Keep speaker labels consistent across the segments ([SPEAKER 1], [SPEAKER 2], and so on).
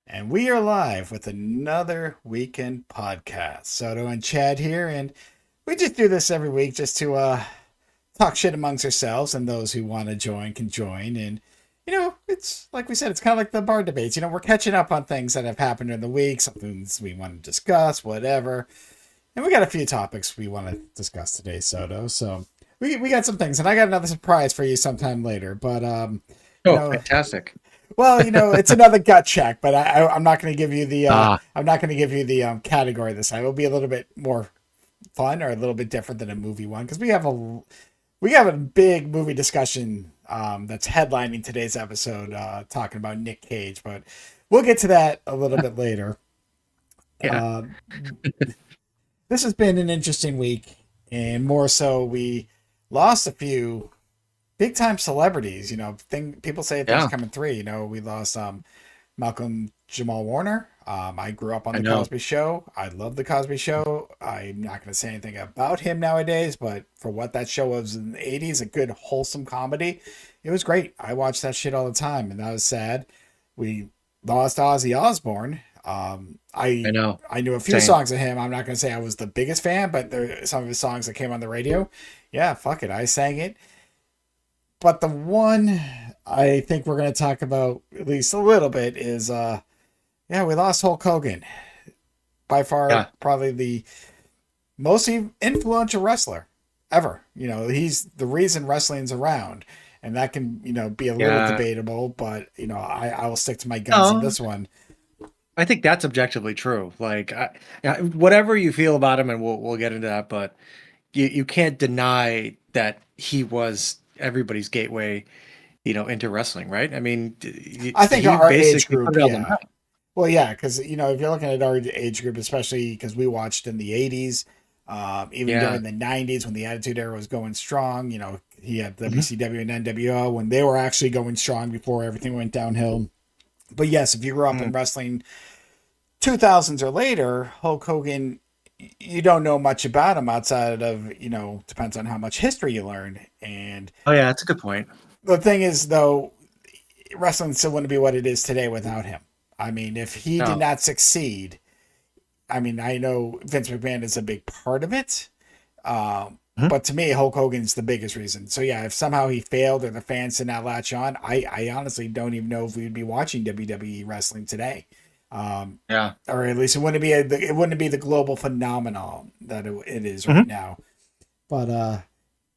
[SPEAKER 1] And we are live with another weekend podcast. Soto and Chad here, and we just do this every week just to talk shit amongst ourselves, and those who want to join can join. And it's like we said, it's kind of like the bar debates. We're catching up on things that have happened in the week, something we want to discuss, whatever. And we got a few topics we want to discuss today, Soto. So we got some things, and I got another surprise for you sometime later. But you
[SPEAKER 2] Oh,
[SPEAKER 1] know,
[SPEAKER 2] fantastic.
[SPEAKER 1] well, it's another gut check, but I'm not going to give you the
[SPEAKER 2] Ah,
[SPEAKER 1] category this time. It'll be a little bit more fun or a little bit different than a movie one because we have a big movie discussion that's headlining today's episode, talking about Nic Cage, but we'll get to that a little bit later.
[SPEAKER 2] yeah.
[SPEAKER 1] Uh, this has been an interesting week, and more so, we lost a few big time celebrities. People say things
[SPEAKER 2] Yeah,
[SPEAKER 1] coming through. We lost Malcolm Jamal Warner. I grew up on
[SPEAKER 2] I
[SPEAKER 1] the
[SPEAKER 2] know.
[SPEAKER 1] Cosby Show. I love the Cosby Show. I'm not going to say anything about him nowadays, but for what that show was in the '80s, a good wholesome comedy, it was great. I watched that shit all the time, and that was sad. We lost Ozzy Osbourne.
[SPEAKER 2] I know.
[SPEAKER 1] I knew a few
[SPEAKER 2] Same.
[SPEAKER 1] songs of him. I'm not going to say I was the biggest fan, but there some of his songs that came on the radio. Yeah, fuck it, I sang it. But the one I think we're going to talk about at least a little bit is yeah, we lost Hulk Hogan. By far
[SPEAKER 2] Yeah.
[SPEAKER 1] probably the most influential wrestler ever. He's the reason wrestling's around. And that can, be a little
[SPEAKER 2] Yeah.
[SPEAKER 1] debatable, but I will stick to my guns in
[SPEAKER 2] No,
[SPEAKER 1] this one.
[SPEAKER 2] I think that's objectively true. Whatever you feel about him, and we'll get into that, but you can't deny that he was everybody's gateway, into wrestling, right? I mean,
[SPEAKER 1] I think
[SPEAKER 2] he
[SPEAKER 1] our age
[SPEAKER 2] basically put
[SPEAKER 1] group,
[SPEAKER 2] it on the
[SPEAKER 1] yeah.
[SPEAKER 2] map.
[SPEAKER 1] Well, yeah, because if you're looking at our age group, especially because we watched in the '80s, even
[SPEAKER 2] Yeah.
[SPEAKER 1] during the '90s when the Attitude Era was going strong. He had
[SPEAKER 2] Mhm.
[SPEAKER 1] WCW and NWO when they were actually going strong before everything went downhill. But yes, if you grew up in
[SPEAKER 2] Mm.
[SPEAKER 1] wrestling 2000s or later, Hulk Hogan, you don't know much about him outside of depends on how much history you learn. And
[SPEAKER 2] Oh yeah, that's a good point.
[SPEAKER 1] the thing is, though, wrestling still wouldn't be what it is today without him. I mean, if he did
[SPEAKER 2] No.
[SPEAKER 1] not succeed, I mean, I know Vince McMahon is a big part of it,
[SPEAKER 2] Mhm.
[SPEAKER 1] but to me, Hulk Hogan's the biggest reason. So yeah, if somehow he failed or the fans did not latch on, I honestly don't even know if we'd be watching WWE wrestling today, um,
[SPEAKER 2] Yeah.
[SPEAKER 1] or at least it wouldn't be the global phenomenon that it is right
[SPEAKER 2] Mhm.
[SPEAKER 1] now. But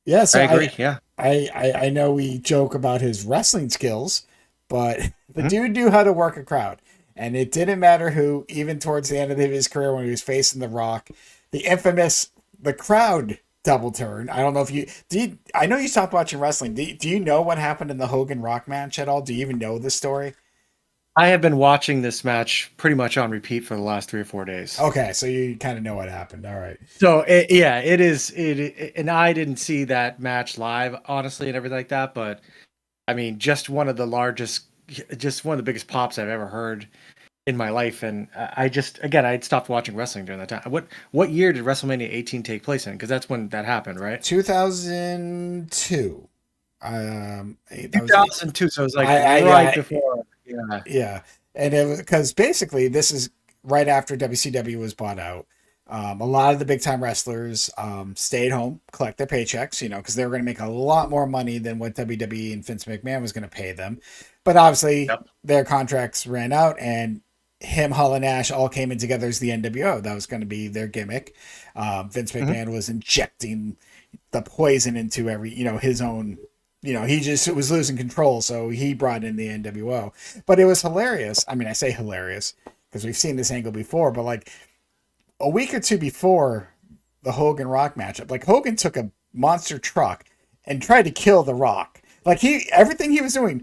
[SPEAKER 1] yeah,
[SPEAKER 2] I
[SPEAKER 1] so I,
[SPEAKER 2] agree. Yeah.
[SPEAKER 1] I I I know we joke about his wrestling skills, but the
[SPEAKER 2] Mhm.
[SPEAKER 1] dude knew how to work a crowd. And it didn't matter who, even towards the end of his career when he was facing The Rock, the infamous the crowd double turn. I don't know if I know you stopped watching wrestling. Do you know what happened in the Hogan Rock match at all? Do you even know the story?
[SPEAKER 2] I have been watching this match pretty much on repeat for the last 3 or 4 days.
[SPEAKER 1] Okay, so you kind of know what happened. All right.
[SPEAKER 2] So yeah, it is and I didn't see that match live, honestly, and everything like that. But I mean, just one of the biggest pops I've ever heard in my life. And I just, again, I had stopped watching wrestling during that time. What year did WrestleMania 18 take place in? Because that's when that happened, right?
[SPEAKER 1] 2002. That was
[SPEAKER 2] 2002. So it was like
[SPEAKER 1] I
[SPEAKER 2] right
[SPEAKER 1] yeah,
[SPEAKER 2] before. Yeah.
[SPEAKER 1] yeah, and it was because basically this is right after WCW was bought out. A lot of the big time wrestlers stayed home, collect their paychecks, because they were going to make a lot more money than what WWE and Vince McMahon was going to pay them. But obviously,
[SPEAKER 2] Yep.
[SPEAKER 1] their contracts ran out, and him, Hall, and Nash all came in together as the NWO. That was going to be their gimmick. Vince
[SPEAKER 2] Hmm.
[SPEAKER 1] McMahon was injecting the poison into his own. He just was losing control, so he brought in the NWO. But it was hilarious. I mean, I say hilarious because we've seen this angle before, but like a week or two before the Hogan Rock matchup, like Hogan took a monster truck and tried to kill the Rock. Like everything he was doing,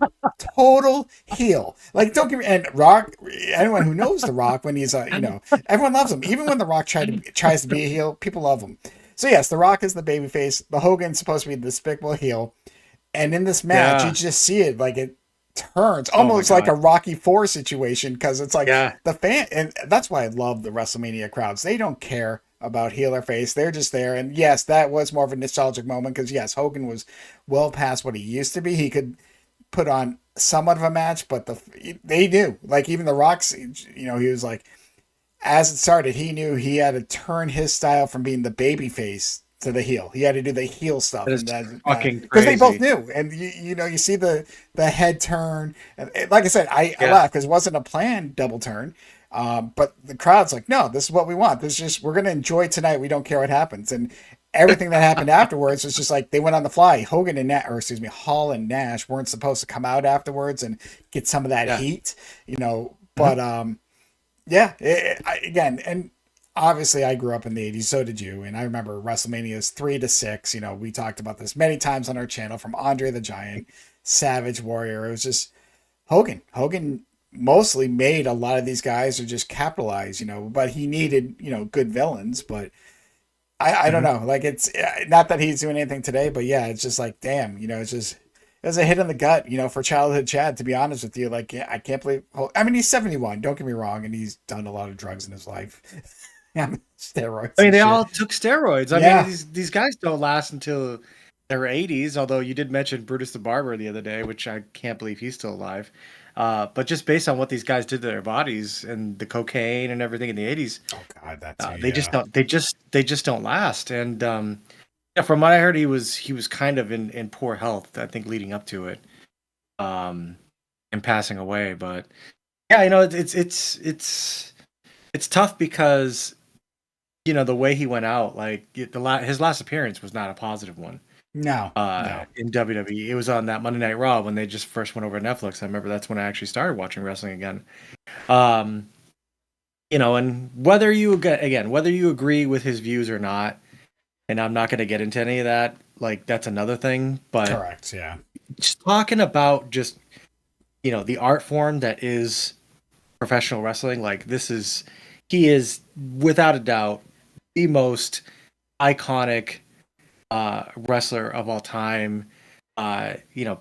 [SPEAKER 1] total heel. Like don't get me and Rock. Anyone who knows the Rock when he's everyone loves him. Even when the Rock tries to be a heel, people love him. So yes, the Rock is the babyface. The Hogan's supposed to be the despicable heel. And in this match, you
[SPEAKER 2] Yeah.
[SPEAKER 1] just see it like it turns
[SPEAKER 2] Oh my
[SPEAKER 1] almost like
[SPEAKER 2] God.
[SPEAKER 1] a Rocky Four situation because it's like
[SPEAKER 2] Yeah.
[SPEAKER 1] the fan, and that's why I love the WrestleMania crowds. They don't care about heel or face; they're just there. And yes, that was more of a nostalgic moment because yes, Hogan was well past what he used to be. He could put on somewhat of a match, but they knew. Like even the Rock's, he was like, as it started, he knew he had to turn his style from being the baby face to the heel. He had to do the heel stuff,
[SPEAKER 2] That is
[SPEAKER 1] and that
[SPEAKER 2] fucking
[SPEAKER 1] because they both
[SPEAKER 2] crazy.
[SPEAKER 1] knew. And you see the head turn, and like I said, I
[SPEAKER 2] Yeah.
[SPEAKER 1] laughed because it wasn't a planned double turn. But the crowd's like, no, this is what we want. This is just we're gonna enjoy tonight. We don't care what happens, and everything that happened afterwards was just like they went on the fly. Hogan and Hall and Nash weren't supposed to come out afterwards and get some of that
[SPEAKER 2] Yeah.
[SPEAKER 1] heat,
[SPEAKER 2] Mhm.
[SPEAKER 1] But yeah, again, and obviously I grew up in the 80s, so did you. And I remember WrestleMania's 3 to 6. We talked about this many times on our channel from Andre the Giant, Savage Warrior. It was just Hogan. Hogan mostly made a lot of these guys or just capitalize, but he needed, good villains. But I don't
[SPEAKER 2] Mhm.
[SPEAKER 1] know. Like, it's not that he's doing anything today, but yeah, it's just like, damn, it's just, it was a hit in the gut, for childhood Chad, to be honest with you. Like, yeah, I can't believe, I mean, he's 71, don't get me wrong, and he's done a lot of drugs in his life. Yeah,
[SPEAKER 2] I
[SPEAKER 1] steroids
[SPEAKER 2] mean,
[SPEAKER 1] and
[SPEAKER 2] they
[SPEAKER 1] shit.
[SPEAKER 2] all took steroids. I mean,
[SPEAKER 1] Yeah.
[SPEAKER 2] these guys don't last until their 80s. Although you did mention Brutus the Barber the other day, which I can't believe he's still alive. But just based on what these guys did to their bodies and the cocaine and everything in the 80s,
[SPEAKER 1] Oh God, that too.
[SPEAKER 2] they just
[SPEAKER 1] Yeah.
[SPEAKER 2] don't. They just don't last. And yeah, from what I heard, he was kind of in poor health. I think leading up to it, um, and passing away. But yeah, it's tough because the way he went out, like his last appearance was not a positive one.
[SPEAKER 1] No, no.
[SPEAKER 2] In WWE, it was on that Monday Night Raw when they just first went over to Netflix. I remember that's when I actually started watching wrestling again. Um, and whether you agree with his views or not, and I'm not going to get into any of that. Like that's another thing. But
[SPEAKER 1] Correct. Yeah.
[SPEAKER 2] just talking about just the art form that is professional wrestling, like he is without a doubt the most iconic wrestler of all time.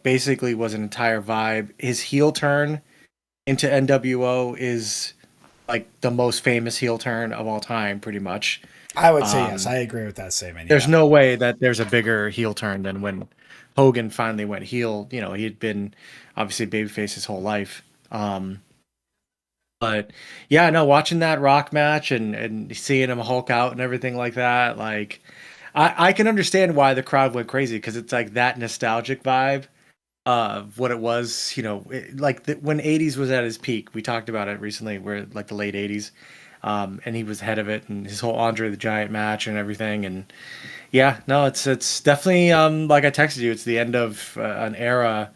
[SPEAKER 2] Basically was an entire vibe. His heel turn into NWO is like the most famous heel turn of all time, pretty much.
[SPEAKER 1] I would say yes.
[SPEAKER 2] Um,
[SPEAKER 1] I agree with that statement.
[SPEAKER 2] there's
[SPEAKER 1] Yeah.
[SPEAKER 2] no way that there's a bigger heel turn than when Hogan finally went heel. He had been obviously babyface his whole life. But yeah, no, watching that Rock match and seeing him Hulk out and everything like that, like I can understand why the crowd went crazy because it's like that nostalgic vibe of what it was, when 80s was at his peak. We talked about it recently, where like the late 80s, and he was ahead of it, and his whole Andre the Giant match and everything. And yeah, no, it's definitely like I texted you, it's the end of an era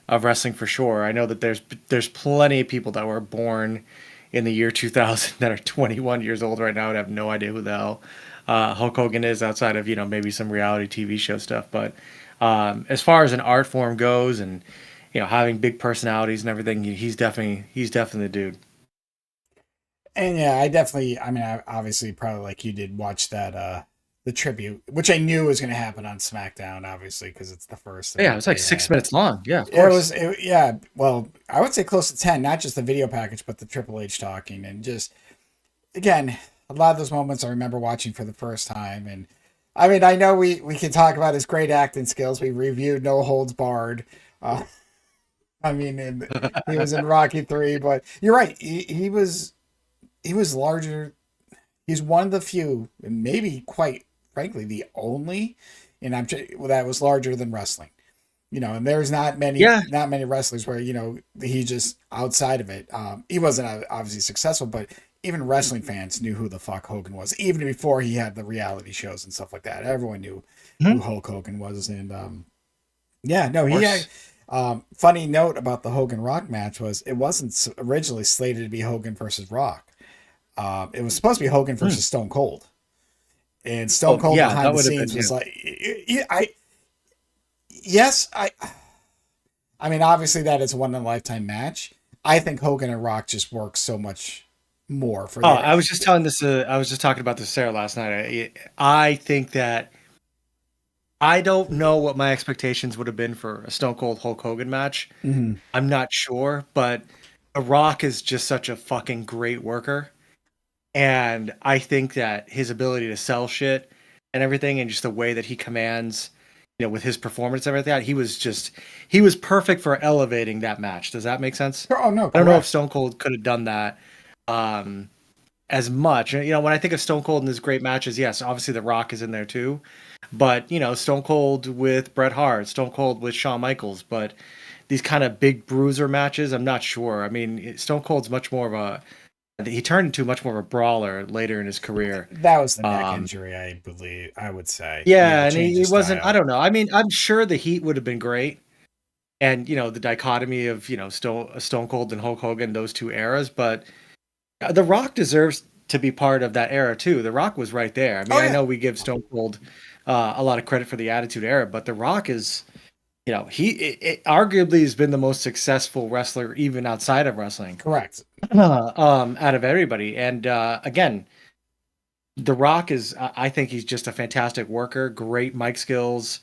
[SPEAKER 2] of wrestling for sure. I know that there's plenty of people that were born in the year 2000 that are 21 years old right now and have no idea who the hell Hulk Hogan is outside of maybe some reality TV show stuff. But as far as an art form goes, and having big personalities and everything, he's definitely the dude.
[SPEAKER 1] And yeah, I mean, I obviously probably like you did watch that, the tribute, which I knew was going to happen on SmackDown, obviously, because it's the first
[SPEAKER 2] Yeah,
[SPEAKER 1] that
[SPEAKER 2] it's like
[SPEAKER 1] they
[SPEAKER 2] six
[SPEAKER 1] had.
[SPEAKER 2] minutes long. Yeah, of
[SPEAKER 1] It
[SPEAKER 2] course.
[SPEAKER 1] was, yeah, well, I would say close to 10, not just the video package, but the Triple H talking. And just, again, a lot of those moments I remember watching for the first time. And I mean, I know we can talk about his great acting skills. We reviewed No Holds Barred. Uh, I mean, he was in Rocky 3, but you're right. He was larger. He's one of the few, and maybe quite frankly, the only, and that was larger than wrestling. And there's
[SPEAKER 2] Yeah.
[SPEAKER 1] not many wrestlers where he just outside of it. He wasn't obviously successful, but even wrestling fans knew who the fuck Hogan was, even before he had the reality shows and stuff like that. Everyone knew
[SPEAKER 2] Mhm.
[SPEAKER 1] who
[SPEAKER 2] Of
[SPEAKER 1] Hulk Hogan was, and yeah, no, he had.
[SPEAKER 2] course.
[SPEAKER 1] Funny note about the Hogan Rock match was it wasn't originally slated to be Hogan versus Rock. It was supposed to be Hogan
[SPEAKER 2] Hmm.
[SPEAKER 1] versus Stone Cold, and Stone
[SPEAKER 2] Oh
[SPEAKER 1] Cold
[SPEAKER 2] yeah,
[SPEAKER 1] behind
[SPEAKER 2] that
[SPEAKER 1] the
[SPEAKER 2] would have been
[SPEAKER 1] scenes
[SPEAKER 2] yeah.
[SPEAKER 1] was like, I yes, I mean, obviously that is a one in a lifetime match. I think Hogan and Rock just work so much more for
[SPEAKER 2] Oh,
[SPEAKER 1] their.
[SPEAKER 2] I was just telling this. I was just talking about this to Sarah last night. I think that I don't know what my expectations would have been for a Stone Cold Hulk Hogan match.
[SPEAKER 1] Mhm.
[SPEAKER 2] I'm not sure, but The Rock is just such a fucking great worker, and I think that his ability to sell shit and everything, and just the way that he commands, with his performance and everything, he was perfect for elevating that match. Does that make sense?
[SPEAKER 1] Oh no,
[SPEAKER 2] I don't know if
[SPEAKER 1] correct.
[SPEAKER 2] Stone Cold could have done that um, as much. When I think of Stone Cold in his great matches, yes, obviously The Rock is in there too, but Stone Cold with Bret Hart, Stone Cold with Shawn Michaels, but these kind of big bruiser matches, I'm not sure. I mean, Stone Cold's much more of he turned into much more of a brawler later in his career.
[SPEAKER 1] That was the neck
[SPEAKER 2] Um,
[SPEAKER 1] injury, I believe. I would say,
[SPEAKER 2] yeah, and
[SPEAKER 1] change
[SPEAKER 2] he
[SPEAKER 1] of
[SPEAKER 2] wasn't. I
[SPEAKER 1] style.
[SPEAKER 2] don't know. I mean, I'm sure the Heat would have been great, and the dichotomy of Stone Cold and Hulk Hogan, those two eras. But The Rock deserves to be part of that era too. The Rock was right there. I
[SPEAKER 1] Oh
[SPEAKER 2] mean, I
[SPEAKER 1] yeah,
[SPEAKER 2] know we give Stone Cold a lot of credit for the Attitude Era, but The Rock is, he arguably has been the most successful wrestler even outside of wrestling,
[SPEAKER 1] correct.
[SPEAKER 2] out of everybody. And again, The Rock is, I think he's just a fantastic worker, great mic skills.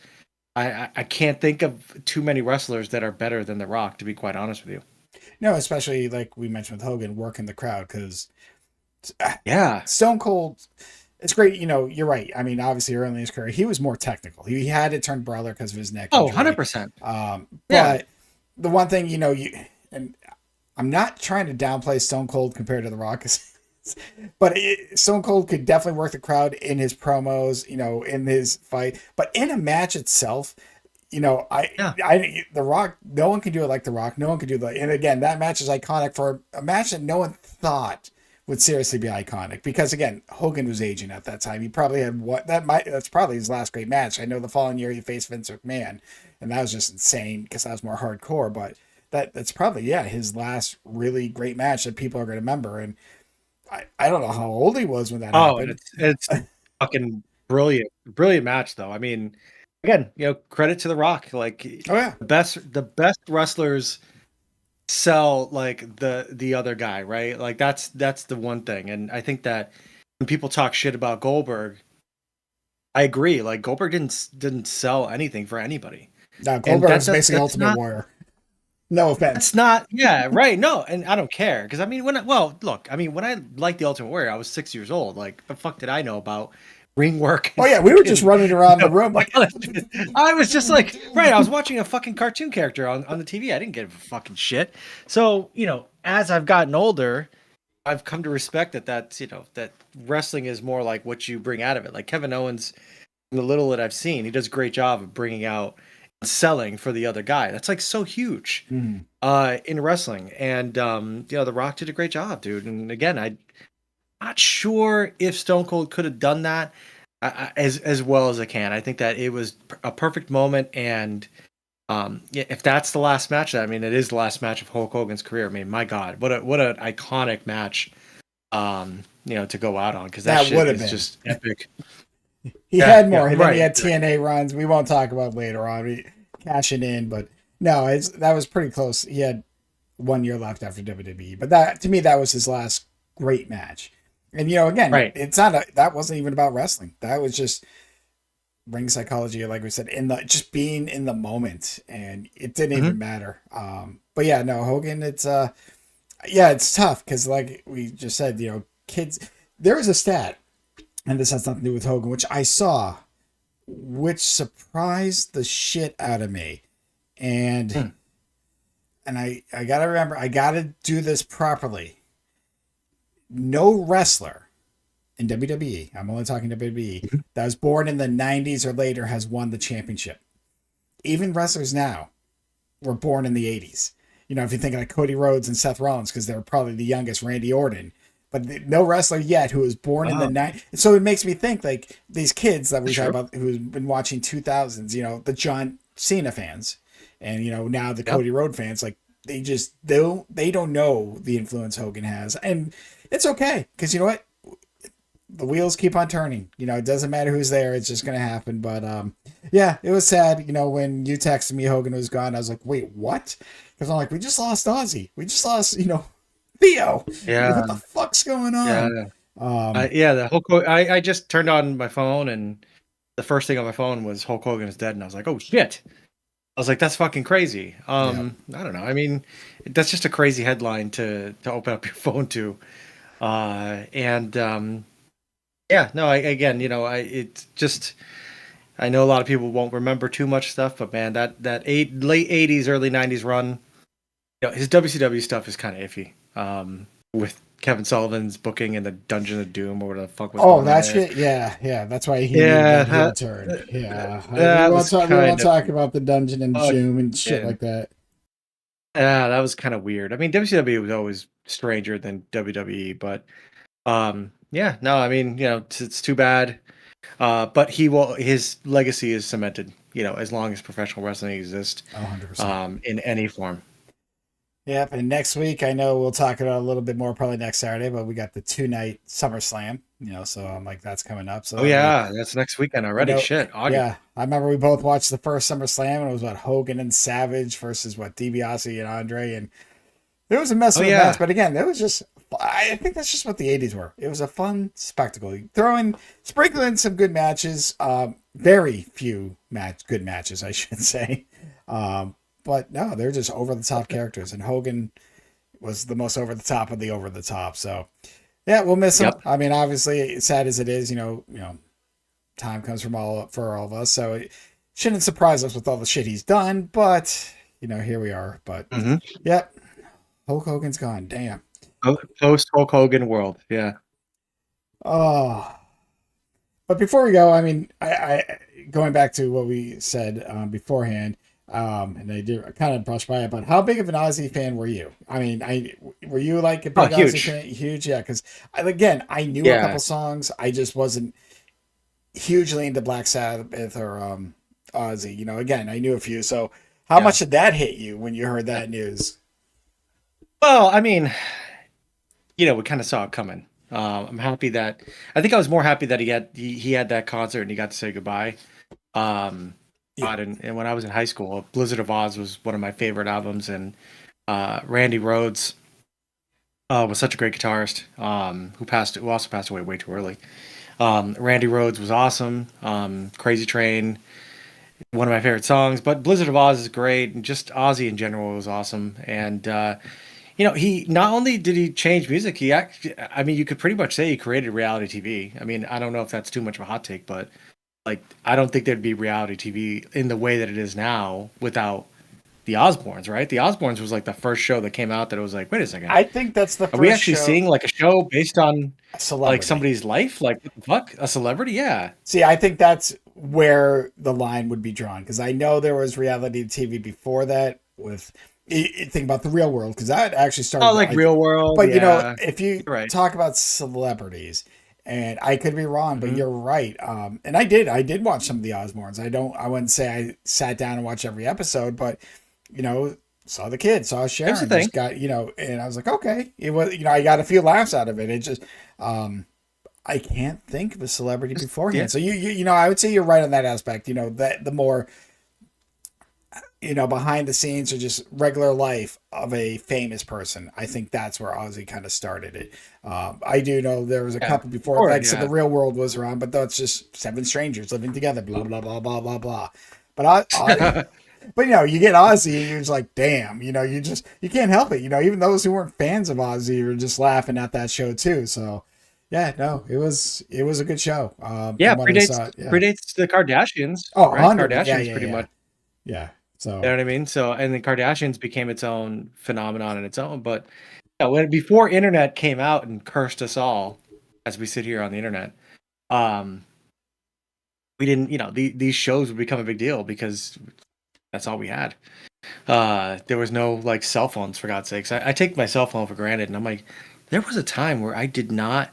[SPEAKER 2] I can't think of too many wrestlers that are better than The Rock, to be quite honest with you.
[SPEAKER 1] No, especially like we mentioned with Hogan, working the crowd because
[SPEAKER 2] Yeah.
[SPEAKER 1] Stone Cold. It's great, you're right. I mean, obviously, early in his career, he was more technical. He had to turn brawler because of his neck
[SPEAKER 2] Oh,
[SPEAKER 1] injury.
[SPEAKER 2] 100%. Yeah.
[SPEAKER 1] But the one thing, and I'm not trying to downplay Stone Cold compared to The Rock, but Stone Cold could definitely work the crowd in his promos, in his fight, but in a match itself,
[SPEAKER 2] Yeah.
[SPEAKER 1] The Rock, no one can do it like The Rock. No one can do that. And again, that match is iconic for a match that no one thought would seriously be iconic because again, Hogan was aging at that time. He probably had that's probably his last great match. I know the following year he faced Vince McMahon, and that was just insane because that was more hardcore. But that's probably his last really great match that people are going to remember. And I don't know how old he was when that
[SPEAKER 2] Oh, and
[SPEAKER 1] happened.
[SPEAKER 2] it's fucking brilliant, brilliant match though. I mean, again, credit to The Rock. Like
[SPEAKER 1] Oh yeah,
[SPEAKER 2] the best wrestlers sell like the other guy, right? Like that's the one thing. And I think that when people talk shit about Goldberg, I agree. Like Goldberg didn't sell anything for anybody,
[SPEAKER 1] now
[SPEAKER 2] and
[SPEAKER 1] Goldberg is basically Ultimate Warrior. No
[SPEAKER 2] that's
[SPEAKER 1] offense.
[SPEAKER 2] not yeah right. No, and I don't care because I mean look, I mean when I liked the Ultimate Warrior, I was 6 years old. Like the fuck did I know about ring work
[SPEAKER 1] Oh
[SPEAKER 2] and
[SPEAKER 1] yeah, we were just
[SPEAKER 2] fucking
[SPEAKER 1] running around the room like.
[SPEAKER 2] all that shit. I was just like, right, I was watching a fucking cartoon character on the TV. I didn't give a fucking shit. So, as I've gotten older, I've come to respect that wrestling is more like what you bring out of it. Like Kevin Owens, the little that I've seen, he does a great job of bringing out and selling for the other guy. That's like so huge
[SPEAKER 1] Mm.
[SPEAKER 2] in wrestling. And The Rock did a great job, dude. And again, I'm not sure if Stone Cold could have done that as well as I can. I think that it was a perfect moment, and yeah, if that's the last match, I mean, it is the last match of Hulk Hogan's career. I mean, my God, what an iconic match, to go out on because that
[SPEAKER 1] That
[SPEAKER 2] shit
[SPEAKER 1] would have
[SPEAKER 2] is
[SPEAKER 1] been.
[SPEAKER 2] just epic.
[SPEAKER 1] He
[SPEAKER 2] Yeah,
[SPEAKER 1] had
[SPEAKER 2] yeah,
[SPEAKER 1] more. And then he
[SPEAKER 2] right,
[SPEAKER 1] had
[SPEAKER 2] right.
[SPEAKER 1] TNA runs. We won't talk about later on. Cashing in, but no, that was pretty close. He had 1 year left after WWE, but that to me that was his last great match. And again,
[SPEAKER 2] Right.
[SPEAKER 1] it's not that wasn't even about wrestling. That was just ring psychology, like we said, in the just being in the moment, and it didn't
[SPEAKER 2] Hmm.
[SPEAKER 1] even matter. But yeah, no, Hogan, yeah, it's tough because like we just said, kids. There was a stat, and this has nothing to do with Hogan, which I saw, which surprised the shit out of me, and
[SPEAKER 2] Hmm.
[SPEAKER 1] I gotta remember, I gotta do this properly. No wrestler in WWE, I'm only talking WWE, that was born in the 90s or later has won the championship. Even wrestlers now were born in the 80s. If you think like Cody Rhodes and Seth Rollins, because they're probably the youngest, Randy Orton, but no wrestler yet who was born in the
[SPEAKER 2] Wow.
[SPEAKER 1] 90s. So it makes me think like these kids that we talk
[SPEAKER 2] Sure.
[SPEAKER 1] about who've been watching 2000s, the John Cena fans, and now the
[SPEAKER 2] Yep.
[SPEAKER 1] Cody Rhodes fans, like they don't know the influence Hogan has, and it's okay because you know what, the wheels keep on turning. It doesn't matter who's there; it's just gonna happen. But yeah, it was sad. When you texted me Hogan was gone, I was like, wait, what? Because I'm like, we just lost Ozzy. We just lost, Theo. What the
[SPEAKER 2] Yeah.
[SPEAKER 1] fuck's going
[SPEAKER 2] Yeah.
[SPEAKER 1] on? Um,
[SPEAKER 2] Yeah. The Hulk. I just turned on my phone, and the first thing on my phone was Hulk Hogan is dead, and I was like, oh shit. I was like, that's fucking crazy.
[SPEAKER 1] yeah,
[SPEAKER 2] I don't know. I mean, that's just a crazy headline to open up your phone to. And yeah, no, again, it's just I know a lot of people won't remember too much stuff, but man, late '80s, early '90s run, his WCW stuff is kind of iffy. With Kevin Sullivan's booking and the Dungeon of Doom or whatever the fuck was
[SPEAKER 1] Oh,
[SPEAKER 2] going on
[SPEAKER 1] that
[SPEAKER 2] there.
[SPEAKER 1] shit. Yeah, yeah. That's why he needed
[SPEAKER 2] Yeah,
[SPEAKER 1] that heel turn. Yeah, we
[SPEAKER 2] that
[SPEAKER 1] won't
[SPEAKER 2] was
[SPEAKER 1] talk. We won't
[SPEAKER 2] kind of
[SPEAKER 1] talk about the dungeon and Zoom and shit
[SPEAKER 2] fucking.
[SPEAKER 1] like that.
[SPEAKER 2] Yeah, that was kind of weird. I mean, WCW was always stranger than WWE, but yeah, no, I mean, it's too bad. But his legacy is cemented, as long as professional wrestling exists,
[SPEAKER 1] 100%.
[SPEAKER 2] in any form.
[SPEAKER 1] Yep. And next week, I know we'll talk about a little bit more probably next Saturday, but we got the 2 night SummerSlam. So I'm like, that's coming up. So
[SPEAKER 2] Oh
[SPEAKER 1] that'll be.
[SPEAKER 2] yeah, that's next weekend
[SPEAKER 1] I
[SPEAKER 2] already.
[SPEAKER 1] know.
[SPEAKER 2] Shit, August.
[SPEAKER 1] Yeah, I remember we both watched the first SummerSlam, and it was what Hogan and Savage versus what DiBiase and Andre, and it was a mess
[SPEAKER 2] Oh
[SPEAKER 1] of a match.
[SPEAKER 2] yeah,
[SPEAKER 1] But again, it was just. I think that's just what the '80s were. It was a fun spectacle. Throwing, sprinkling some good matches. Very few good matches, I should say. But no, they're just over the top characters, and Hogan was the most over the top of the over the top. So yeah, we'll miss him.
[SPEAKER 2] yep.
[SPEAKER 1] I mean, obviously, sad as it is, time comes from all of us, so it shouldn't surprise us with all the shit he's done. But here we are. But
[SPEAKER 2] Hmm.
[SPEAKER 1] yep, Hulk Hogan's gone. Damn.
[SPEAKER 2] Post Hulk Hogan world. Yeah.
[SPEAKER 1] Oh, but before we go, I mean, I going back to what we said beforehand, and I did kind of brush by it. But how big of an Ozzy fan were you? I mean, I were you like a
[SPEAKER 2] Oh,
[SPEAKER 1] big Ozzy
[SPEAKER 2] huge.
[SPEAKER 1] fan? Huge, yeah. Because again, I knew a
[SPEAKER 2] Yeah.
[SPEAKER 1] couple songs. I just wasn't hugely into Black Sabbath or Ozzy. Again, I knew a few. So, how
[SPEAKER 2] Yeah.
[SPEAKER 1] much did that hit you when you heard that news?
[SPEAKER 2] Well, I mean, we kind of saw it coming. I'm happy that I think I was more happy that he had that concert and he got to say goodbye. Um,
[SPEAKER 1] Yeah,
[SPEAKER 2] God, and when I was in high school, Blizzard of Oz was one of my favorite albums, and Randy Rhoads was such a great guitarist. Who also passed away way too early. Randy Rhoads was awesome. Crazy Train, one of my favorite songs. But Blizzard of Oz is great, and just Ozzy in general was awesome. And he not only did he change music, I mean, you could pretty much say he created reality TV. I mean, I don't know if that's too much of a hot take, but like, I don't think there'd be reality TV in the way that it is now without the Osbournes, right? The Osbournes was like the first show that came out that it was like, wait a second,
[SPEAKER 1] I think that's the
[SPEAKER 2] are we
[SPEAKER 1] first
[SPEAKER 2] actually
[SPEAKER 1] show
[SPEAKER 2] seeing like a show based on like
[SPEAKER 1] celebrity.
[SPEAKER 2] somebody's life? Like, what the fuck? A celebrity? Yeah.
[SPEAKER 1] See, I think that's where the line would be drawn because I know there was reality TV before that with think about the real world because that actually
[SPEAKER 2] Oh,
[SPEAKER 1] started.
[SPEAKER 2] like Real World.
[SPEAKER 1] But
[SPEAKER 2] Yeah.
[SPEAKER 1] if you
[SPEAKER 2] You're right.
[SPEAKER 1] talk about celebrities, and I could be wrong, but
[SPEAKER 2] Hmm.
[SPEAKER 1] you're right. And I did watch some of the Osbournes. I wouldn't say I sat down and watched every episode, but saw the kid, saw
[SPEAKER 2] That's the
[SPEAKER 1] Sharon,
[SPEAKER 2] thing.
[SPEAKER 1] just got and I was like, okay, it was I got a few laughs out of it. It just I can't think of a celebrity
[SPEAKER 2] Yeah.
[SPEAKER 1] beforehand. So I would say you're right on that aspect. That the more behind the scenes or just regular life of a famous person. I think that's where Ozzy kind of started it. I do know there was a
[SPEAKER 2] Yeah.
[SPEAKER 1] couple before,
[SPEAKER 2] Or
[SPEAKER 1] like I said, the
[SPEAKER 2] yeah.
[SPEAKER 1] real world was around, but that's just seven strangers living together, blah, blah, blah, blah, blah, blah. But but you get Ozzy and you're just like, damn, you can't help it. Even those who weren't fans of Ozzy were just laughing at that show too. So yeah, no, it was a good show.
[SPEAKER 2] Yeah.
[SPEAKER 1] From what I
[SPEAKER 2] Predates
[SPEAKER 1] saw, yeah.
[SPEAKER 2] predates the Kardashians,
[SPEAKER 1] Oh,
[SPEAKER 2] right?
[SPEAKER 1] 100. Yeah,
[SPEAKER 2] Kardashians
[SPEAKER 1] yeah,
[SPEAKER 2] pretty
[SPEAKER 1] yeah.
[SPEAKER 2] much.
[SPEAKER 1] Yeah.
[SPEAKER 2] You
[SPEAKER 1] So
[SPEAKER 2] know what I mean? So, and the Kardashians became its own phenomenon in its own. But when before internet came out and cursed us all, as we sit here on the internet, um, we didn't. These shows would become a big deal because that's all we had. There was no like cell phones, for God's sakes. I take my cell phone for granted, and I'm like, there was a time where I did not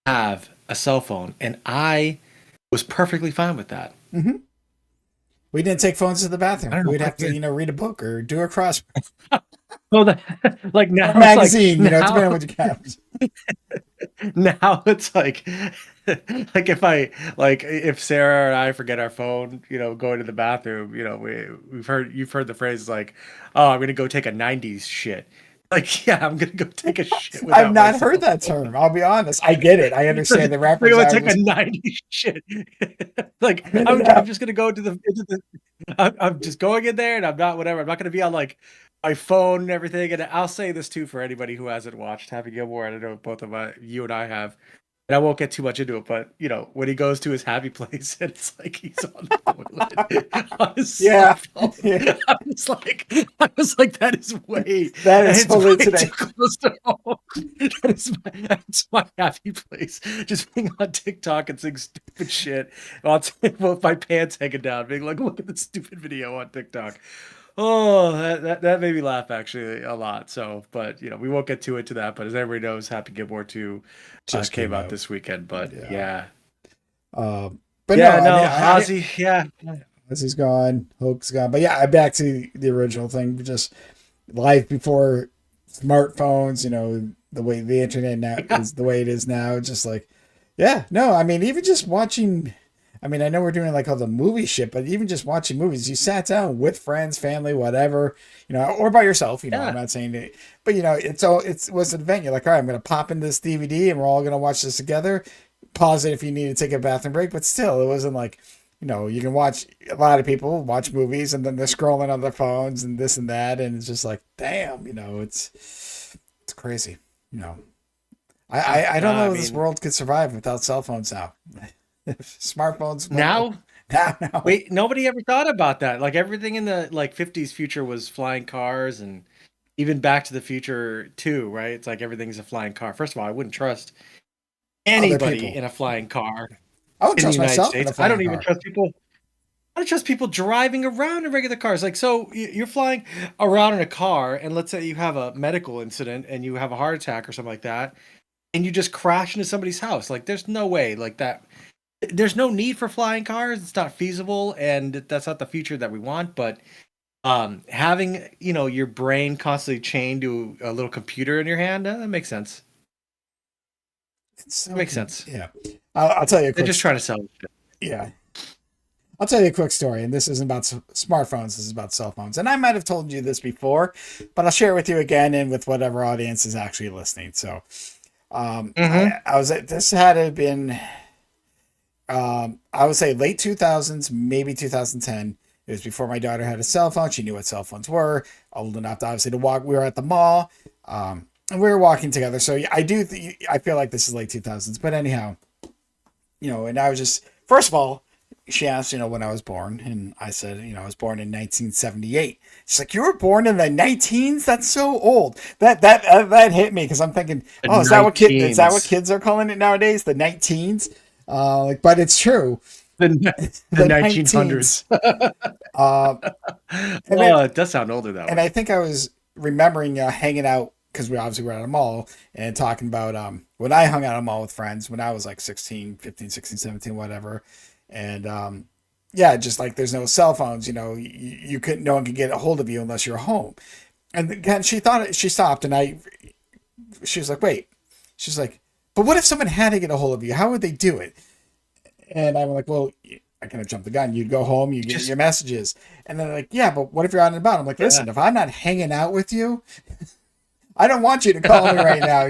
[SPEAKER 2] have a cell phone, and I was perfectly fine with that.
[SPEAKER 1] mhm. We didn't take phones to the
[SPEAKER 2] I
[SPEAKER 1] bathroom.
[SPEAKER 2] don't know
[SPEAKER 1] We'd have
[SPEAKER 2] what.
[SPEAKER 1] to, read a book or do a crossword
[SPEAKER 2] Well, like
[SPEAKER 1] or
[SPEAKER 2] now
[SPEAKER 1] a
[SPEAKER 2] it's like
[SPEAKER 1] magazine, depending on what you have.
[SPEAKER 2] now it's like if Sarah and I forget our phone, going to the bathroom, you've heard the phrase like, oh, I'm gonna go take a '90s shit. Like, yeah, I'm gonna go take a shit
[SPEAKER 1] I've
[SPEAKER 2] without my
[SPEAKER 1] not heard
[SPEAKER 2] cell
[SPEAKER 1] that
[SPEAKER 2] phone.
[SPEAKER 1] term. I'll be honest. I get it. I understand the
[SPEAKER 2] I'm
[SPEAKER 1] reference.
[SPEAKER 2] gonna
[SPEAKER 1] I
[SPEAKER 2] take a
[SPEAKER 1] just,
[SPEAKER 2] '90s shit. Like,
[SPEAKER 1] I'm in and
[SPEAKER 2] I'm
[SPEAKER 1] out.
[SPEAKER 2] just gonna go into the I'm just going in there and I'm not whatever. I'm not gonna be on like my phone and everything. And I'll say this too for anybody who hasn't watched Happy Gilmore. I don't know if both of you and I have. and I won't get too much into it, but when he goes to his happy place and it's like he's on the toilet on his cell
[SPEAKER 1] Yeah.
[SPEAKER 2] phone.
[SPEAKER 1] Yeah.
[SPEAKER 2] I was like, that is
[SPEAKER 1] That is
[SPEAKER 2] it's
[SPEAKER 1] totally
[SPEAKER 2] way
[SPEAKER 1] today.
[SPEAKER 2] too close to home. That's my happy place. Just being on TikTok and saying stupid shit with my pants hanging down, being like, look at this stupid video on TikTok. Oh, that made me laugh actually a lot. So, but we won't get too into that. But as everybody knows, Happy Gilmore 2
[SPEAKER 1] Just
[SPEAKER 2] came
[SPEAKER 1] came
[SPEAKER 2] out
[SPEAKER 1] out.
[SPEAKER 2] this weekend. But
[SPEAKER 1] Yeah.
[SPEAKER 2] yeah,
[SPEAKER 1] But no,
[SPEAKER 2] yeah,
[SPEAKER 1] I mean,
[SPEAKER 2] no, Ozzy, yeah,
[SPEAKER 1] Ozzy's gone, Hulk's gone. But yeah, back to the original thing, just life before smartphones, the way the internet now
[SPEAKER 2] yeah,
[SPEAKER 1] is the way it is now. Just like, yeah, no, I mean, even just watching, I mean, I know we're doing like all the movie shit, but even just watching movies, you sat down with friends, family, whatever, or by yourself, I'm
[SPEAKER 2] yeah,
[SPEAKER 1] not saying it, but it was an event. You're like, all right, I'm going to pop in this DVD and we're all going to watch this together. Pause it if you need to take a bathroom break, but still, it wasn't like, you can watch a lot of people watch movies and then they're scrolling on their phones and this and that. And it's just like, damn, it's crazy. You know, I
[SPEAKER 2] no,
[SPEAKER 1] don't
[SPEAKER 2] I
[SPEAKER 1] know if this
[SPEAKER 2] mean,
[SPEAKER 1] world could survive without cell phones now. Smartphones,
[SPEAKER 2] now,
[SPEAKER 1] now.
[SPEAKER 2] wait, nobody ever thought about that. Like everything in the like 50s future was flying cars and even Back to the Future too, right? It's like everything's a flying car. First of all, I wouldn't trust
[SPEAKER 1] Other
[SPEAKER 2] anybody
[SPEAKER 1] people.
[SPEAKER 2] in a flying car
[SPEAKER 1] I would
[SPEAKER 2] in the
[SPEAKER 1] trust
[SPEAKER 2] United
[SPEAKER 1] myself in
[SPEAKER 2] States.
[SPEAKER 1] a
[SPEAKER 2] I don't
[SPEAKER 1] flying
[SPEAKER 2] even
[SPEAKER 1] car.
[SPEAKER 2] trust people. I don't trust people driving around in regular cars. Like, so you're flying around in a car, and let's say you have a medical incident and you have a heart attack or something like that, and you just crash into somebody's house. Like, there's no way like that. There's no need for flying cars. It's not feasible, and that's not the future that we want. But having your brain constantly chained to a little computer in your hand, that makes sense.
[SPEAKER 1] It's so
[SPEAKER 2] Makes sense.
[SPEAKER 1] yeah. I'll tell you a
[SPEAKER 2] They're
[SPEAKER 1] quick
[SPEAKER 2] just trying to sell shit.
[SPEAKER 1] yeah. I'll tell you a quick story, and this isn't about smartphones. This is about cell phones, and I might have told you this before, but I'll share it with you again and with whatever audience is actually listening. So,
[SPEAKER 2] Mm-hmm.
[SPEAKER 1] I was at this had to have been I would say late 2000s, maybe 2010. It was before my daughter had a cell phone. She knew what cell phones were. Old enough to obviously to walk. We were at the mall, and we were walking together. So yeah, I feel like this is late 2000s. But anyhow, and I was just first of all, she asked, when I was born, and I said, I was born in 1978. She's like, you were born in the 19s? That's so old. That hit me because I'm thinking,
[SPEAKER 2] The
[SPEAKER 1] oh, is that what
[SPEAKER 2] 19s.
[SPEAKER 1] kids are calling it nowadays? The 19s? But it's true.
[SPEAKER 2] The
[SPEAKER 1] The 19s.
[SPEAKER 2] 1900s.
[SPEAKER 1] Uh, and then,
[SPEAKER 2] Oh, it does sound older that
[SPEAKER 1] and I
[SPEAKER 2] way.
[SPEAKER 1] think I was remembering hanging out because we obviously were at a mall and talking about when I hung out at a mall with friends when I was like 16, 15, 16, 17, whatever. And yeah, just like there's no cell phones, you couldn't, no one could get a hold of you unless you're home. And again, she stopped and she was like, wait, she's like, but what if someone had to get a hold of you? How would they do it? And I'm like, well, I kind of jumped the gun. You'd go home, you get
[SPEAKER 2] Just
[SPEAKER 1] your messages. And they're like, yeah, but what if you're out and about? I'm like,
[SPEAKER 2] yeah.
[SPEAKER 1] listen, if I'm not hanging out with you, I don't want you to call me right now.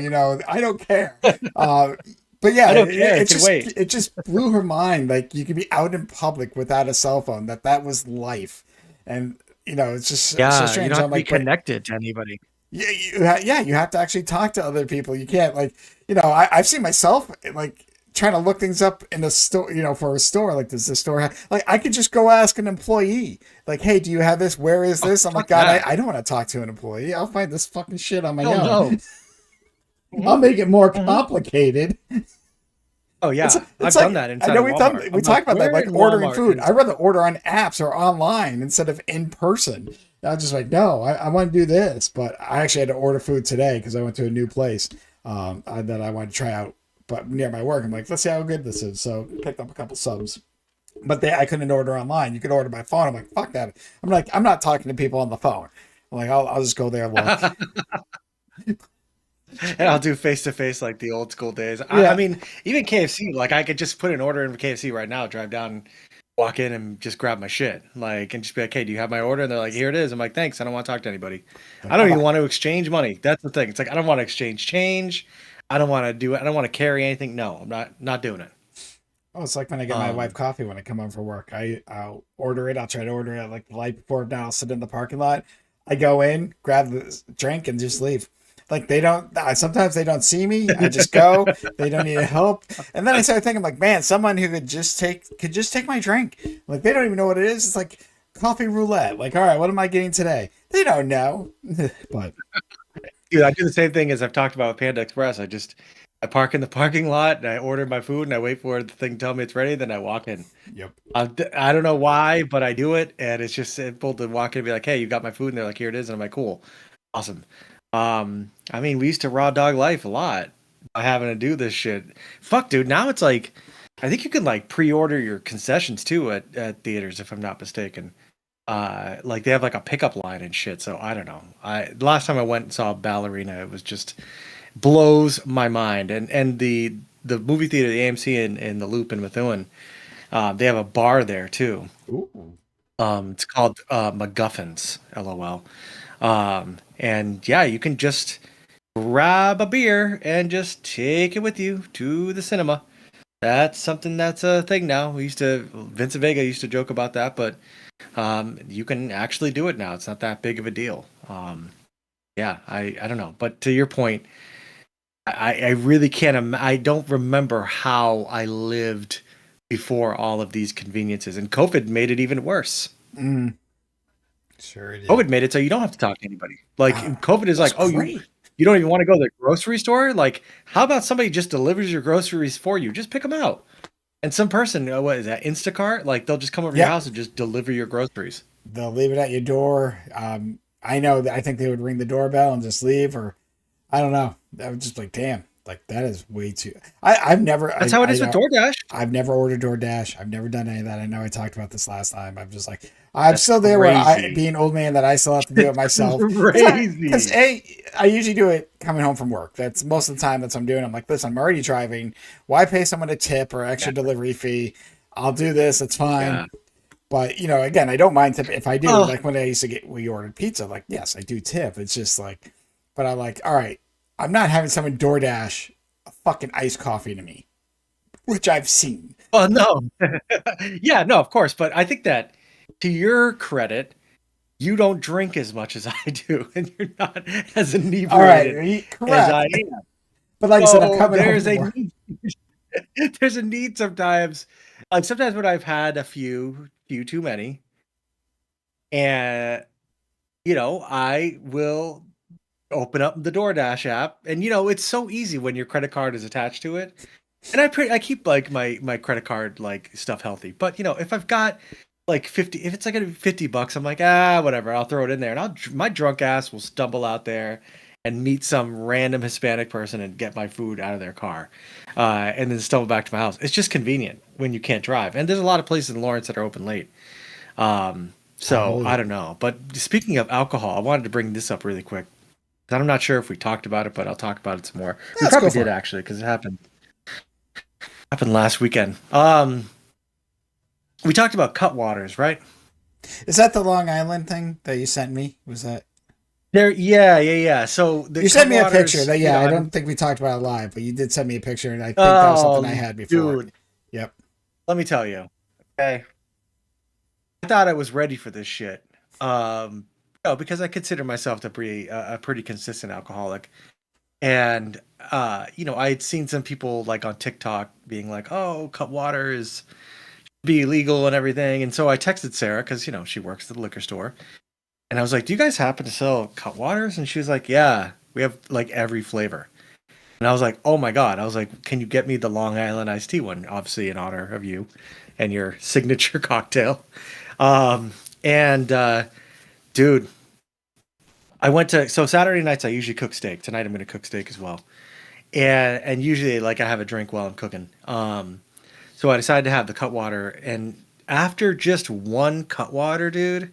[SPEAKER 1] I don't care. Uh, but yeah,
[SPEAKER 2] I don't care. It can wait.
[SPEAKER 1] it just blew her mind. Like you could be out in public without a cell phone. That was life, and it's just so
[SPEAKER 2] Yeah, you don't
[SPEAKER 1] strange.
[SPEAKER 2] have
[SPEAKER 1] I'm
[SPEAKER 2] to be
[SPEAKER 1] like, but
[SPEAKER 2] connected to anybody.
[SPEAKER 1] yeah, yeah, you have to actually talk to other people. You can't like, I've seen myself like trying to look things up in a store, for a store. Like, does the store have, like, I could just go ask an employee, like, hey, do you have this? Where is
[SPEAKER 2] Oh,
[SPEAKER 1] this? I'm like,
[SPEAKER 2] fuck
[SPEAKER 1] God,
[SPEAKER 2] that.
[SPEAKER 1] I don't want to talk to an employee. I'll find this fucking shit on my
[SPEAKER 2] Hell
[SPEAKER 1] own.
[SPEAKER 2] no.
[SPEAKER 1] I'll
[SPEAKER 2] Hmm.
[SPEAKER 1] make it more
[SPEAKER 2] Hmm.
[SPEAKER 1] complicated.
[SPEAKER 2] Oh
[SPEAKER 1] It's
[SPEAKER 2] yeah,
[SPEAKER 1] it's
[SPEAKER 2] I've done
[SPEAKER 1] like
[SPEAKER 2] that
[SPEAKER 1] I
[SPEAKER 2] inside
[SPEAKER 1] know
[SPEAKER 2] of Walmart.
[SPEAKER 1] we
[SPEAKER 2] I'm like,
[SPEAKER 1] talked about that
[SPEAKER 2] where
[SPEAKER 1] like
[SPEAKER 2] in
[SPEAKER 1] ordering
[SPEAKER 2] Walmart
[SPEAKER 1] food.
[SPEAKER 2] is?
[SPEAKER 1] I'd rather order on apps or online instead of in person. I was just like, no, I want to do this, but I actually had to order food today because I went to a new place that I wanted to try out, but near my work. I'm like, let's see how good this is. So picked up a couple subs, but I couldn't order online. You could order by phone. I'm like, fuck that. I'm like, I'm not talking to people on the phone. I'm like, I'll just go there and look.
[SPEAKER 2] And I'll do face to face like the old school days. I
[SPEAKER 1] Yeah.
[SPEAKER 2] mean, even KFC, like I could just put an order in for KFC right now, drive down, walk in, and just grab my shit, like, and just be like, "Hey, do you have my order?" And they're like, "Here it is." I'm like, "Thanks. I don't want to talk to anybody. I
[SPEAKER 1] Like,
[SPEAKER 2] don't
[SPEAKER 1] I'm
[SPEAKER 2] even
[SPEAKER 1] not.
[SPEAKER 2] want to exchange money." That's the thing. It's like I don't want to exchange change. I don't want to do it. I don't want to carry anything. No, I'm not doing it.
[SPEAKER 1] Oh, it's like when I get my wife
[SPEAKER 2] Um,
[SPEAKER 1] coffee when I come home from work. I'll order it. I'll try to order it like the light before. Now I'll sit in the parking lot. I go in, grab the drink, and just leave. Like they don't. Sometimes they don't see me. I just go. They don't need help. And then I started thinking, like, man, someone who could just take my drink. Like they don't even know what it is. It's like coffee roulette. Like, all right, what am I getting today? They don't know. But
[SPEAKER 2] Dude, I do the same thing as I've talked about with Panda Express. I park in the parking lot and I order my food and I wait for the thing to tell me it's ready. Then I walk in.
[SPEAKER 1] yep.
[SPEAKER 2] I don't know why, but I do it, and it's just simple to walk in and be like, "Hey, you got my food?" And they're like, "Here it is," and I'm like, "Cool, awesome." I mean, we used to raw dog life a lot by having to do this shit. Fuck, dude. Now it's like, I think you can like pre-order your concessions too at theaters, if I'm not mistaken. Like they have like a pickup line and shit. So I don't know. The last time I went and saw Ballerina, it was just blows my mind. And the movie theater, the AMC in the Loop in Methuen, they have a bar there too.
[SPEAKER 1] Ooh.
[SPEAKER 2] It's called MacGuffins, LOL. And yeah, you can just grab a beer and just take it with you to the cinema. That's something that's a thing now. Vincent Vega used to joke about that, but you can actually do it now. It's not that big of a deal. Yeah, I don't know. But to your point, I really can't. I don't remember how I lived before all of these conveniences, and COVID made it even worse.
[SPEAKER 1] Mm, sure it
[SPEAKER 2] COVID
[SPEAKER 1] did.
[SPEAKER 2] made it so you don't have to talk to anybody. Like COVID is
[SPEAKER 1] That's
[SPEAKER 2] like, oh,
[SPEAKER 1] great.
[SPEAKER 2] you don't even want to go to the grocery store. Like, how about somebody just delivers your groceries for you? Just pick them out. And some person, what is that, Instacart? Like they'll just come over to your
[SPEAKER 1] Yep.
[SPEAKER 2] house and just deliver your groceries.
[SPEAKER 1] They'll leave it at your door. I know that I think they would ring the doorbell and just leave, or I don't know. I would just like, damn, like that is way too. I've never,
[SPEAKER 2] That's how it
[SPEAKER 1] I
[SPEAKER 2] is with
[SPEAKER 1] know,
[SPEAKER 2] DoorDash.
[SPEAKER 1] I've never ordered DoorDash. I've never done any of that. I know I talked about this last time. I'm just like, I'm
[SPEAKER 2] That's
[SPEAKER 1] still there where
[SPEAKER 2] crazy.
[SPEAKER 1] being an old man, that I still have to do it myself. Because
[SPEAKER 2] Crazy.
[SPEAKER 1] I usually do it coming home from work. That's most of the time that's what I'm doing. I'm like, listen, I'm already driving. Why pay someone a tip or
[SPEAKER 2] Yeah.
[SPEAKER 1] extra delivery fee? I'll do this. It's fine.
[SPEAKER 2] Yeah.
[SPEAKER 1] But again, I don't mind tip if I do.
[SPEAKER 2] Oh,
[SPEAKER 1] Like when I used to we ordered pizza. Like yes, I do tip. It's just like, but I'm like, all right, I'm not having someone DoorDash a fucking iced coffee to me, which I've seen.
[SPEAKER 2] well, no. Yeah, no, of course. But I think that to your credit, you don't drink as much as I do, and you're not as
[SPEAKER 1] All
[SPEAKER 2] inebriated
[SPEAKER 1] right,
[SPEAKER 2] as I
[SPEAKER 1] correct.
[SPEAKER 2] am.
[SPEAKER 1] But like I said, I'm
[SPEAKER 2] So
[SPEAKER 1] coming home from work.
[SPEAKER 2] there's a need sometimes. Like sometimes when I've had a few too many, and I will open up the DoorDash app, and it's so easy when your credit card is attached to it. And I keep like my credit card like stuff healthy. But if I've got like 50, if it's like $50, I'm like, whatever, I'll throw it in there, and my drunk ass will stumble out there and meet some random Hispanic person and get my food out of their car, and then stumble back to my house. It's just convenient when you can't drive, and there's a lot of places in Lawrence that are open late. So I
[SPEAKER 1] Totally.
[SPEAKER 2] don't know. But speaking of alcohol, I wanted to bring this up really quick because I'm not sure if we talked about it, but I'll talk about it some more. We
[SPEAKER 1] Let's go
[SPEAKER 2] probably
[SPEAKER 1] for
[SPEAKER 2] did
[SPEAKER 1] it.
[SPEAKER 2] actually because it happened last weekend. We talked about Cutwaters, right?
[SPEAKER 1] Is that the Long Island thing that you sent me? Was that
[SPEAKER 2] There, yeah. So the
[SPEAKER 1] you sent me a picture?
[SPEAKER 2] Cutwaters,
[SPEAKER 1] That yeah, I
[SPEAKER 2] I'm
[SPEAKER 1] don't think we talked about it live, but you did send me a picture, and I think that was something I
[SPEAKER 2] oh,
[SPEAKER 1] had before.
[SPEAKER 2] dude,
[SPEAKER 1] Yep.
[SPEAKER 2] let me tell you. Okay, I thought I was ready for this shit. Because I consider myself to be a pretty consistent alcoholic. And I had seen some people like on TikTok being like, "Oh, Cutwater is be illegal and everything." And so I texted Sarah because she works at the liquor store, and I was like, "Do you guys happen to sell Cutwaters?" And she was like, "Yeah, we have like every flavor." And I was like, "Oh my god!" I was like, "Can you get me the Long Island iced tea one?" Obviously, in honor of you and your signature cocktail. And dude, I went to so Saturday nights I usually cook steak. Tonight I'm going to cook steak as well. And usually like I have a drink while I'm cooking. So I decided to have the Cutwater, and after just one Cutwater, dude,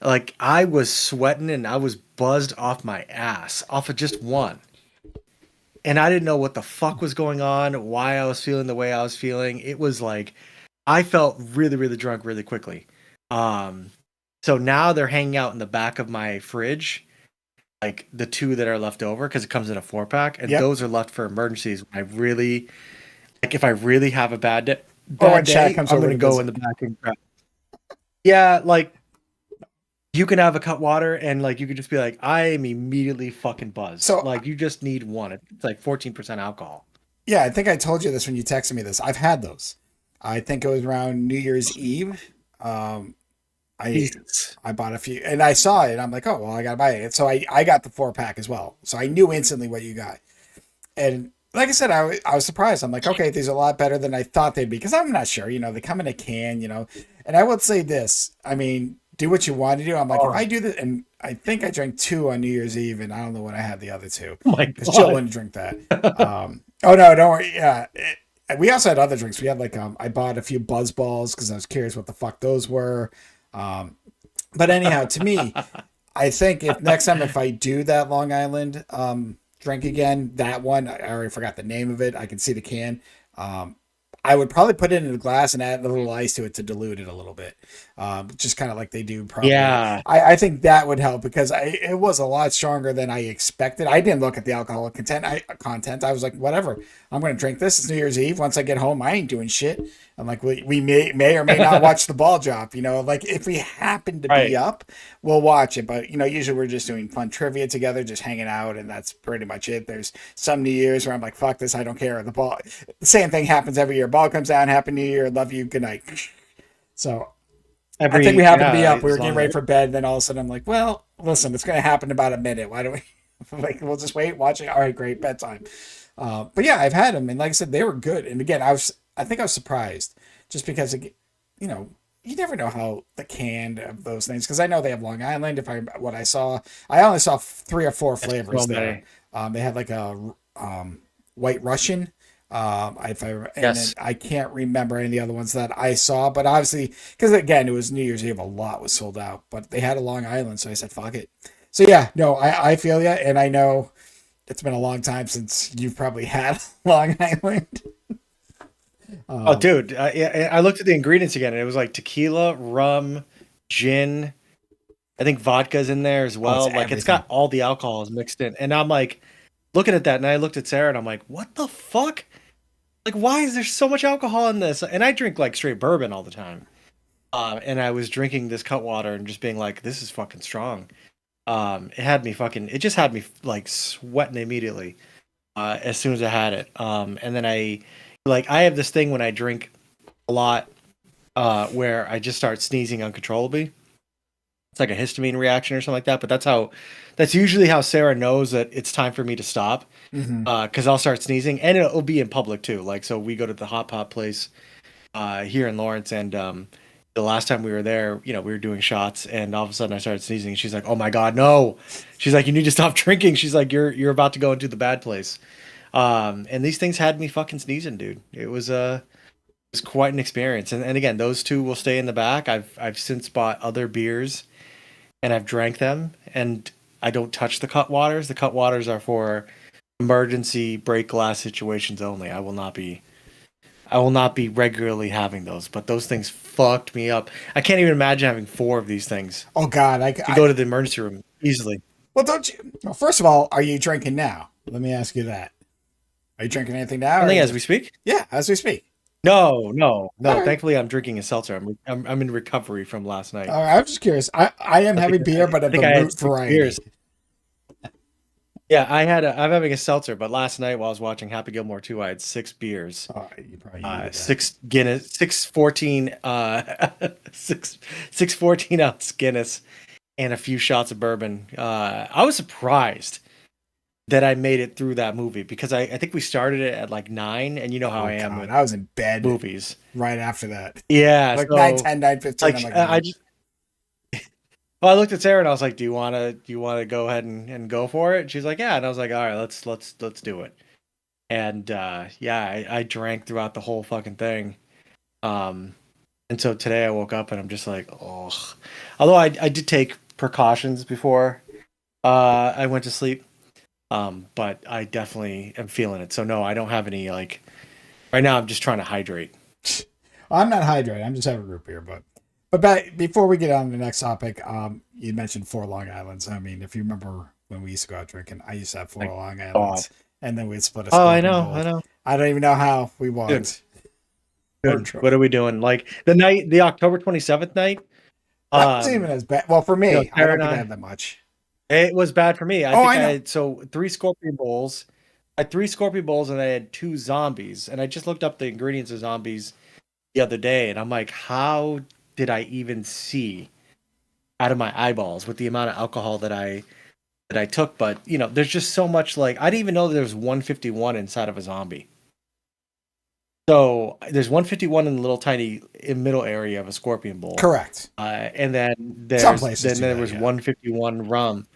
[SPEAKER 2] like I was sweating and I was buzzed off my ass off of just one. And I didn't know what the fuck was going on, why I was feeling the way I was feeling. It was like I felt really, really drunk really quickly. Um, so now they're hanging out in the back of my fridge, like the two that are left over, because it comes in a 4-pack, and
[SPEAKER 1] Yep.
[SPEAKER 2] those are left for emergencies. When I really like, if I really have a
[SPEAKER 1] Or when
[SPEAKER 2] bad
[SPEAKER 1] Shaq
[SPEAKER 2] day,
[SPEAKER 1] comes
[SPEAKER 2] I'm
[SPEAKER 1] over
[SPEAKER 2] gonna
[SPEAKER 1] to
[SPEAKER 2] go in
[SPEAKER 1] visit.
[SPEAKER 2] the back and grab. Yeah, like you can have a Cutwater and like you could just be like, I am immediately fucking buzzed.
[SPEAKER 1] So
[SPEAKER 2] Like you just need one. It's like 14% alcohol.
[SPEAKER 1] yeah, I think I told you this when you texted me this. I've had those. I think it was around New Year's Eve. Um, I
[SPEAKER 2] Jesus.
[SPEAKER 1] I bought a few, and I saw it. I'm like, oh well, I gotta buy it. So I got the 4 pack as well. So I knew instantly what you got. And like I said, I was surprised. I'm like, okay, these are a lot better than I thought they'd be because I'm not sure. They come in a can. And I would say this. I mean, do what you want to do. I'm like, if
[SPEAKER 2] Oh,
[SPEAKER 1] I do this, and I think I drank two on New Year's Eve, and I don't know when I had the other two
[SPEAKER 2] my
[SPEAKER 1] because Jill
[SPEAKER 2] God.
[SPEAKER 1] wouldn't drink that. Oh no, don't worry. Yeah, we also had other drinks. We had like I bought a few Buzz Balls because I was curious what the fuck those were. Um, but anyhow, to me, I think if next time if I do that Long Island drink again, that one I already forgot the name of it. I can see the can. Um, I would probably put it in a glass and add a little ice to it to dilute it a little bit, just kind of like they do probably.
[SPEAKER 2] Yeah.
[SPEAKER 1] I think that would help because it was a lot stronger than I expected. I didn't look at the alcohol content. I was like, whatever. I'm going to drink this. It's New Year's Eve. Once I get home, I ain't doing shit. I'm like, we may or may not watch the ball drop. Like if we happen to be
[SPEAKER 2] Right.
[SPEAKER 1] up, we'll watch it. But usually we're just doing fun trivia together, just hanging out, and that's pretty much it. There's some New Year's where I'm like, fuck this, I don't care. The same thing happens every year. Ball comes down, Happy New Year, love you, good night. So I think we happened to be up. We were
[SPEAKER 2] As
[SPEAKER 1] getting
[SPEAKER 2] long
[SPEAKER 1] ready
[SPEAKER 2] as
[SPEAKER 1] for bed, and then all of a sudden I'm like, well, listen, it's going to happen in about a minute. Why don't we? Like, we'll just wait, watch it. All right, great, bedtime. But yeah, I've had them, and like I said, they were good. And again, I think I was surprised just because, you know, you never know how the canned of those things because I know they have Long Island. What I saw, I only saw 3 or 4 flavors
[SPEAKER 2] so
[SPEAKER 1] there.
[SPEAKER 2] many.
[SPEAKER 1] They had like a White Russian. And then
[SPEAKER 2] Yes.
[SPEAKER 1] I can't remember any of the other ones that I saw, but obviously, because again, it was New Year's Eve, a lot was sold out, but they had a Long Island, so I said, fuck it. So yeah, no, I feel you, and I know it's been a long time since you've probably had Long Island.
[SPEAKER 2] Oh,
[SPEAKER 1] Um,
[SPEAKER 2] dude. I looked at the ingredients again and it was like tequila, rum, gin. I think vodka's in there as
[SPEAKER 1] oh, it's
[SPEAKER 2] well. Like it's
[SPEAKER 1] everything.
[SPEAKER 2] got all the alcohols mixed in. And I'm like looking at that and I looked at Sarah and I'm like, what the fuck? Like, why is there so much alcohol in this? And I drink like straight bourbon all the time. And I was drinking this Cutwater and just being like, this is fucking strong. It just had me like sweating immediately as soon as I had it. And then I have this thing when I drink a lot where I just start sneezing uncontrollably. It's like a histamine reaction or something like that. But that's usually how Sarah knows that it's time for me to stop.
[SPEAKER 1] hmm
[SPEAKER 2] Because I'll start sneezing and it'll be in public too. Like, so we go to the hot pot place here in Lawrence, and the last time we were there, we were doing shots, and all of a sudden I started sneezing. And she's like, "Oh my god, no!" She's like, "You need to stop drinking." She's like, "You're about to go into the bad place." And these things had me fucking sneezing, dude. It was quite an experience. And again, those two will stay in the back. I've since bought other beers and I've drank them, and I don't touch the cut waters. The cut waters are for emergency break glass situations only. I will not be regularly having those, but those things fucked me up. I can't even imagine having 4 of these things.
[SPEAKER 1] Oh God,
[SPEAKER 2] You go to the emergency room easily.
[SPEAKER 1] well, don't you? Well, first of all, are you drinking now? Let me ask you that. Are you drinking anything now,
[SPEAKER 2] I
[SPEAKER 1] or
[SPEAKER 2] think as we
[SPEAKER 1] just
[SPEAKER 2] speak.
[SPEAKER 1] yeah, as we speak?
[SPEAKER 2] No, no,
[SPEAKER 1] All
[SPEAKER 2] no.
[SPEAKER 1] right.
[SPEAKER 2] Thankfully, I'm drinking a seltzer. I'm in recovery from last night.
[SPEAKER 1] All right. I'm just curious. I am
[SPEAKER 2] I think
[SPEAKER 1] having beer, but
[SPEAKER 2] I
[SPEAKER 1] of the
[SPEAKER 2] think I had
[SPEAKER 1] root
[SPEAKER 2] 6 beers.
[SPEAKER 1] variety.
[SPEAKER 2] Yeah, I'm having a seltzer, but last night while I was watching Happy Gilmore 2, I had 6 beers.
[SPEAKER 1] Oh, you probably needed that.
[SPEAKER 2] Six Guinness, 6 14, six 14-ounce Guinness, and a few shots of bourbon. I was surprised that I made it through that movie because I think we started it at like 9, and you know how
[SPEAKER 1] Oh
[SPEAKER 2] I am
[SPEAKER 1] God,
[SPEAKER 2] with
[SPEAKER 1] I was in bed
[SPEAKER 2] movies.
[SPEAKER 1] right after that.
[SPEAKER 2] Yeah,
[SPEAKER 1] Like 9,
[SPEAKER 2] so
[SPEAKER 1] 10, 9, 15. I'm
[SPEAKER 2] like
[SPEAKER 1] like,
[SPEAKER 2] I
[SPEAKER 1] no.
[SPEAKER 2] just I looked at Sarah and I was like, "Do you want to go ahead and go for it?" And she's like, "Yeah," and I was like, "All right, let's do it." And yeah, I drank throughout the whole fucking thing. Um, and so today I woke up and I'm just like, oh. Although I did take precautions before I went to sleep, but I definitely am feeling it. So no, I don't have any like right now. I'm just trying to hydrate.
[SPEAKER 1] I'm not hydrated. I'm just having root beer. But back before we get on to the next topic, you mentioned 4 Long Islands. I mean, if you remember when we used to go out drinking, I used to have four
[SPEAKER 2] Like,
[SPEAKER 1] Long
[SPEAKER 2] God.
[SPEAKER 1] Islands, and then we'd split a
[SPEAKER 2] Oh, I
[SPEAKER 1] scoop in
[SPEAKER 2] know, I
[SPEAKER 1] both.
[SPEAKER 2] know.
[SPEAKER 1] I don't even know how we
[SPEAKER 2] Dude,
[SPEAKER 1] walked. Or
[SPEAKER 2] dude, what are we doing? Like the October 27th night.
[SPEAKER 1] That wasn't even as bad. Well, for me, I
[SPEAKER 2] Sarah
[SPEAKER 1] don't
[SPEAKER 2] and
[SPEAKER 1] think I had
[SPEAKER 2] I,
[SPEAKER 1] that much.
[SPEAKER 2] it was bad for me. I
[SPEAKER 1] Oh,
[SPEAKER 2] think
[SPEAKER 1] I
[SPEAKER 2] I
[SPEAKER 1] know.
[SPEAKER 2] had three scorpion bowls. I had three scorpion bowls and I had two zombies. And I just looked up the ingredients of zombies the other day, and I'm like, how did I even see out of my eyeballs with the amount of alcohol that I took? But there's just so much. Like, I didn't even know there was 151 inside of a zombie. So there's 151 in the little tiny middle area of a scorpion bowl,
[SPEAKER 1] Correct.
[SPEAKER 2] and then
[SPEAKER 1] Some places do
[SPEAKER 2] there
[SPEAKER 1] that,
[SPEAKER 2] was
[SPEAKER 1] yeah.
[SPEAKER 2] 151 rum.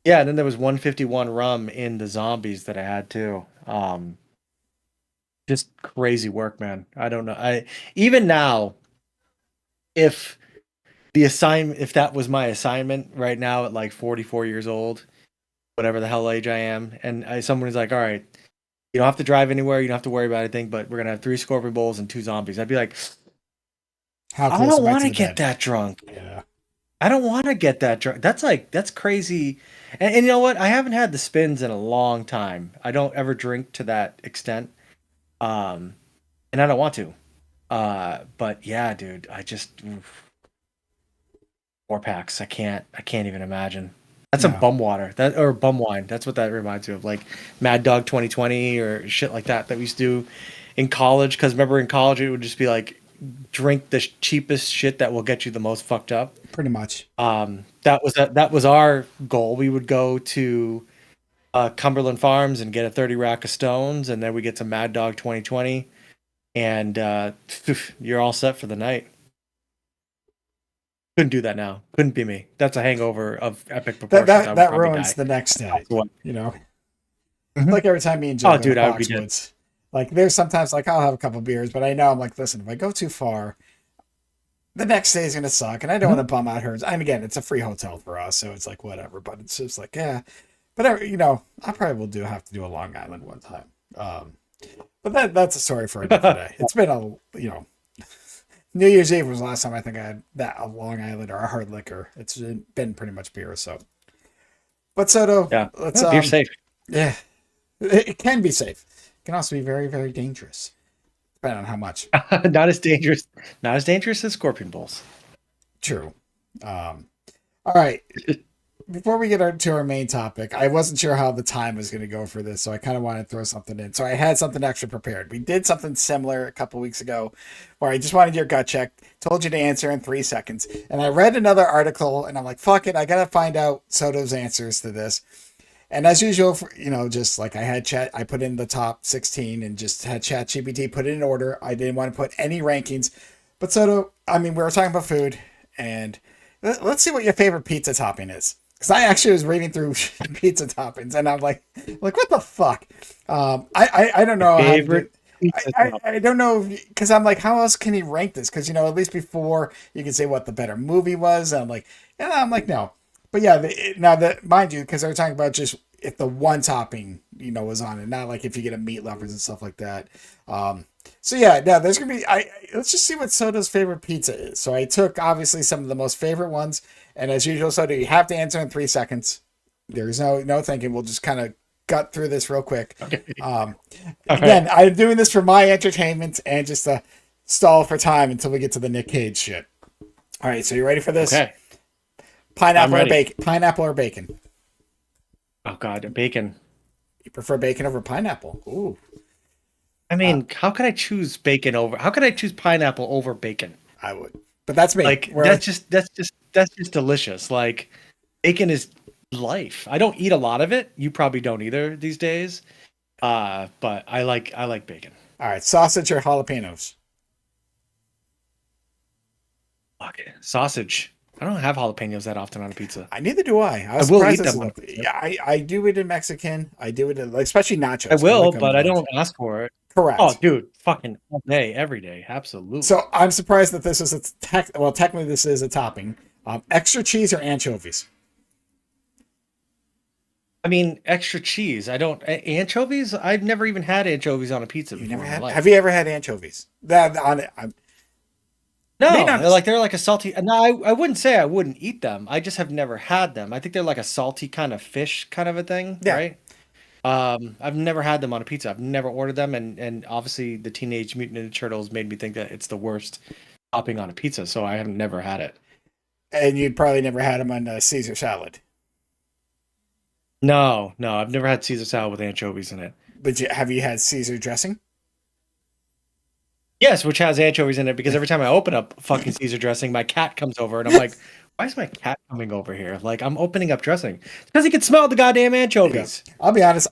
[SPEAKER 2] Yeah, and then there was 151 rum in the zombies that I had too. Just crazy work, man. I don't know. I even now, if if that was my assignment right now at like 44 years old, whatever the hell age I am, and someone is like, all right, you don't have to drive anywhere, you don't have to worry about anything, but we're gonna have three scorpion bowls and two zombies. I'd be like,
[SPEAKER 1] How
[SPEAKER 2] I
[SPEAKER 1] close
[SPEAKER 2] don't
[SPEAKER 1] am I
[SPEAKER 2] want
[SPEAKER 1] to
[SPEAKER 2] to
[SPEAKER 1] the
[SPEAKER 2] get
[SPEAKER 1] bed?
[SPEAKER 2] that drunk.
[SPEAKER 1] Yeah.
[SPEAKER 2] I don't want to get that drunk. That's crazy. And you know what? I haven't had the spins in a long time. I don't ever drink to that extent. Um, and I don't want to. But yeah, dude, I just 4 packs. I can't even imagine. That's some
[SPEAKER 1] No.
[SPEAKER 2] bum water. That or bum wine. That's what that reminds me of. Like Mad Dog 2020 or shit like that we used to do in college. Because remember in college it would just be like drink the cheapest shit that will get you the most fucked up.
[SPEAKER 1] Pretty much.
[SPEAKER 2] That was our goal. We would go to Cumberland Farms and get a 30 rack of stones, and then we get some Mad Dog 2020, and you're all set for the night. Couldn't do that now. Couldn't be me. That's a hangover of epic
[SPEAKER 1] That
[SPEAKER 2] proportions. I
[SPEAKER 1] that
[SPEAKER 2] would
[SPEAKER 1] that
[SPEAKER 2] probably
[SPEAKER 1] ruins
[SPEAKER 2] die.
[SPEAKER 1] the next
[SPEAKER 2] That's
[SPEAKER 1] day.
[SPEAKER 2] what.
[SPEAKER 1] You know,
[SPEAKER 2] Mhm.
[SPEAKER 1] like every time me and Jill
[SPEAKER 2] Oh,
[SPEAKER 1] go to
[SPEAKER 2] dude, I would be dead.
[SPEAKER 1] Foxwoods, like there's sometimes like I'll have a couple beers, but I know I'm like, listen, if I go too far, the next day is gonna suck, and I don't want
[SPEAKER 2] Mhm.
[SPEAKER 1] to bum out her. And again, it's a free hotel for us, so it's like whatever. But it's just like yeah, but I probably will do have to do a Long Island one time. But that's a story for a different day. It's been New Year's Eve was the last time I think I had that a Long Island or a hard liquor. It's been pretty much beer. So, but Soto,
[SPEAKER 2] Yeah,
[SPEAKER 1] let's
[SPEAKER 2] beer safe.
[SPEAKER 1] yeah, it can be safe. It can also be very very dangerous, depending on how much.
[SPEAKER 2] Not as dangerous. Not as dangerous as scorpion bowls.
[SPEAKER 1] True. All right. Before we get to our main topic, I wasn't sure how the time was going to go for this, so I kind of wanted to throw something in. So I had something extra prepared. We did something similar a couple weeks ago where I just wanted your gut check, told you to answer in 3 seconds. And I read another article and I'm like, fuck it, I got to find out Soto's answers to this. And as usual, just like I put in the top 16 and just had ChatGPT put it in order. I didn't want to put any rankings. But Soto, I mean, we were talking about food, and let's see what your favorite pizza topping is. Because I actually was reading through pizza toppings, and I'm like what the fuck? I don't know how to do.
[SPEAKER 2] Favorite pizza
[SPEAKER 1] I don't know because I'm like, how else can he rank this? Because at least before you can say what the better movie was. And I'm like no, but yeah. Now that mind you, because they're talking about just if the one topping was on it, not like if you get a meat lovers and stuff like that. So yeah, now there's gonna be. Let's just see what Soda's favorite pizza is. So I took obviously some of the most favorite ones, and as usual, Soda, you have to answer in 3 seconds. There's no thinking. We'll just kind of gut through this real quick.
[SPEAKER 2] Okay.
[SPEAKER 1] Again,
[SPEAKER 2] Right.
[SPEAKER 1] I'm doing this for my entertainment and just to stall for time until we get to the Nic Cage shit. All right, so you ready for this?
[SPEAKER 2] Okay. I'm
[SPEAKER 1] Pineapple or
[SPEAKER 2] ready.
[SPEAKER 1] bacon? Pineapple or bacon?
[SPEAKER 2] Oh God, bacon.
[SPEAKER 1] You prefer bacon over pineapple? Ooh.
[SPEAKER 2] I mean, how could I choose bacon over? How could I choose pineapple over bacon?
[SPEAKER 1] I would, but that's me.
[SPEAKER 2] Like that's just delicious. Like bacon is life. I don't eat a lot of it. You probably don't either these days. But I like bacon.
[SPEAKER 1] All right, sausage or jalapenos?
[SPEAKER 2] Okay. Sausage. I don't have jalapenos that often on a pizza.
[SPEAKER 1] Neither do I. I
[SPEAKER 2] I
[SPEAKER 1] was
[SPEAKER 2] will
[SPEAKER 1] surprised
[SPEAKER 2] eat
[SPEAKER 1] this
[SPEAKER 2] them
[SPEAKER 1] is
[SPEAKER 2] on
[SPEAKER 1] a,
[SPEAKER 2] a pizza.
[SPEAKER 1] yeah, I do it in Mexican. I do it in, like, especially nachos.
[SPEAKER 2] I
[SPEAKER 1] I
[SPEAKER 2] will,
[SPEAKER 1] like them in
[SPEAKER 2] but I
[SPEAKER 1] bunch.
[SPEAKER 2] don't ask for it. Oh,
[SPEAKER 1] Correct.
[SPEAKER 2] dude, fucking all day, every day, absolutely.
[SPEAKER 1] So I'm surprised that this is technically this is a topping. Extra cheese or anchovies?
[SPEAKER 2] I mean, extra cheese. I don't anchovies. I've never even had anchovies on a pizza
[SPEAKER 1] You
[SPEAKER 2] before
[SPEAKER 1] never
[SPEAKER 2] in my
[SPEAKER 1] had? Have
[SPEAKER 2] life.
[SPEAKER 1] you ever had anchovies? That on it. Being
[SPEAKER 2] No,
[SPEAKER 1] honest.
[SPEAKER 2] they're like a salty. No, I wouldn't say I wouldn't eat them. I just have never had them. I think they're like a salty kind of fish kind of a thing,
[SPEAKER 1] Yeah.
[SPEAKER 2] right? I've never had them on a pizza. I've never ordered them, and obviously the Teenage Mutant Ninja Turtles made me think that it's the worst topping on a pizza, so I have never had it.
[SPEAKER 1] And you'd probably never had them on Caesar salad.
[SPEAKER 2] No, no, I've never had Caesar salad with anchovies in it.
[SPEAKER 1] But have you had Caesar dressing?
[SPEAKER 2] Yes, which has anchovies in it because every time I open up fucking Caesar dressing, my cat comes over and I'm like, why is my cat coming over here? Like I'm opening up dressing because he can smell the goddamn
[SPEAKER 1] Yeah.
[SPEAKER 2] anchovies.
[SPEAKER 1] I'll be honest.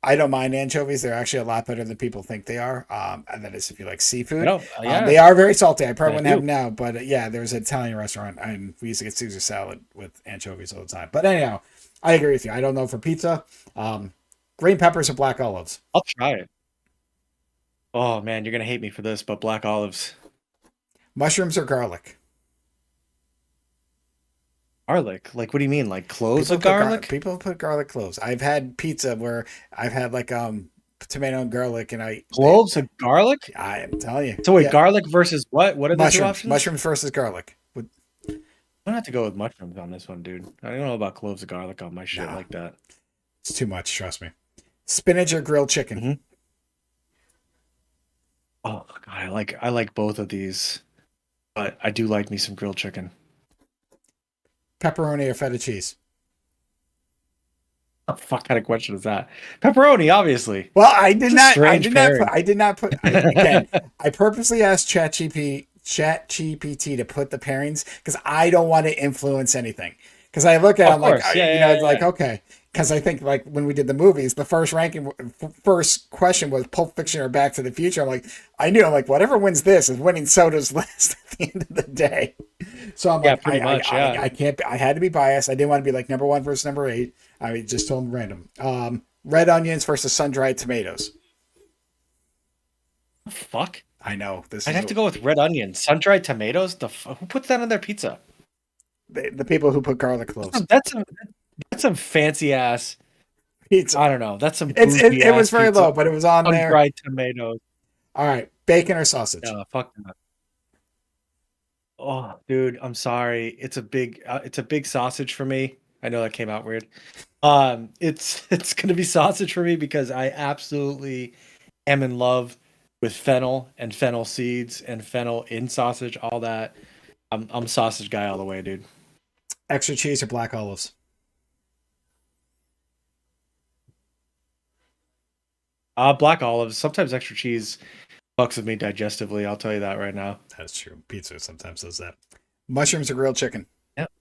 [SPEAKER 1] I don't mind anchovies. They're actually a lot better than people think they are. And that is if you like
[SPEAKER 2] I
[SPEAKER 1] seafood.
[SPEAKER 2] know, yeah,
[SPEAKER 1] They are very salty. I probably
[SPEAKER 2] I
[SPEAKER 1] wouldn't have
[SPEAKER 2] do.
[SPEAKER 1] them now, but yeah, there's an Italian restaurant and we used to get Caesar salad with anchovies all the time. But anyhow, I agree with you. I don't know for pizza. Green peppers or black olives.
[SPEAKER 2] I'll try it. Oh man, you're gonna hate me for this, but black olives,
[SPEAKER 1] Mushrooms or garlic.
[SPEAKER 2] garlic. Like, what do you mean? Like cloves
[SPEAKER 1] People
[SPEAKER 2] of
[SPEAKER 1] put
[SPEAKER 2] garlic?
[SPEAKER 1] people put garlic cloves. I've had pizza where I've had like tomato and garlic, and
[SPEAKER 2] Cloves of garlic?
[SPEAKER 1] I am telling you,
[SPEAKER 2] So wait,
[SPEAKER 1] yeah,
[SPEAKER 2] garlic versus what? What are the two options?
[SPEAKER 1] mushrooms versus garlic.
[SPEAKER 2] I'm gonna have to go with mushrooms on this one, dude. I don't know about cloves of garlic on my shit
[SPEAKER 1] Nah,
[SPEAKER 2] like that.
[SPEAKER 1] it's too much. Trust me. Spinach or grilled chicken.
[SPEAKER 2] Hmm. Oh god, I like both of these, but I do like me some grilled chicken.
[SPEAKER 1] Pepperoni or feta cheese.
[SPEAKER 2] What the fuck kind of question is that? Pepperoni, obviously.
[SPEAKER 1] Well, I did
[SPEAKER 2] It's a
[SPEAKER 1] not. I
[SPEAKER 2] strange
[SPEAKER 1] did not put.
[SPEAKER 2] pairing.
[SPEAKER 1] I did not put. Again, I purposely asked ChatGPT to put the pairings because I don't want to influence anything. Because I look at it,
[SPEAKER 2] Of
[SPEAKER 1] I'm like,
[SPEAKER 2] course, yeah,
[SPEAKER 1] it's
[SPEAKER 2] yeah,
[SPEAKER 1] like
[SPEAKER 2] yeah.
[SPEAKER 1] okay. Because I think like when we did the movies, the first question was Pulp Fiction or Back to the Future. I'm like, I knew. I'm like, whatever wins this is winning Soda's list at the end of the day. So I'm
[SPEAKER 2] Yeah,
[SPEAKER 1] like,
[SPEAKER 2] pretty much, yeah.
[SPEAKER 1] I can't. I had to be biased. I didn't want to be like number one versus number eight. I just told them random. Red onions versus sun dried tomatoes.
[SPEAKER 2] Fuck.
[SPEAKER 1] I know this
[SPEAKER 2] I'd
[SPEAKER 1] is
[SPEAKER 2] have to go with red onions, sun-dried tomatoes. Who puts that on their pizza?
[SPEAKER 1] the people who put garlic cloves.
[SPEAKER 2] That's some fancy ass.
[SPEAKER 1] Pizza.
[SPEAKER 2] I don't know. That's some bougie
[SPEAKER 1] It was
[SPEAKER 2] ass
[SPEAKER 1] very
[SPEAKER 2] pizza.
[SPEAKER 1] low, but it was on there.
[SPEAKER 2] Sun-dried tomatoes.
[SPEAKER 1] All right, bacon or sausage.
[SPEAKER 2] Fuck that. Oh, dude, I'm sorry. It's a big sausage for me. I know that came out weird. It's gonna be sausage for me because I absolutely am in love with fennel and fennel seeds and fennel in sausage, all that. I'm sausage guy all the way, dude.
[SPEAKER 1] Extra cheese or black olives.
[SPEAKER 2] Black olives, sometimes extra cheese fucks with me digestively. I'll tell you that right now.
[SPEAKER 1] That's true. Pizza sometimes does that. Mushrooms or grilled chicken.
[SPEAKER 2] Yep.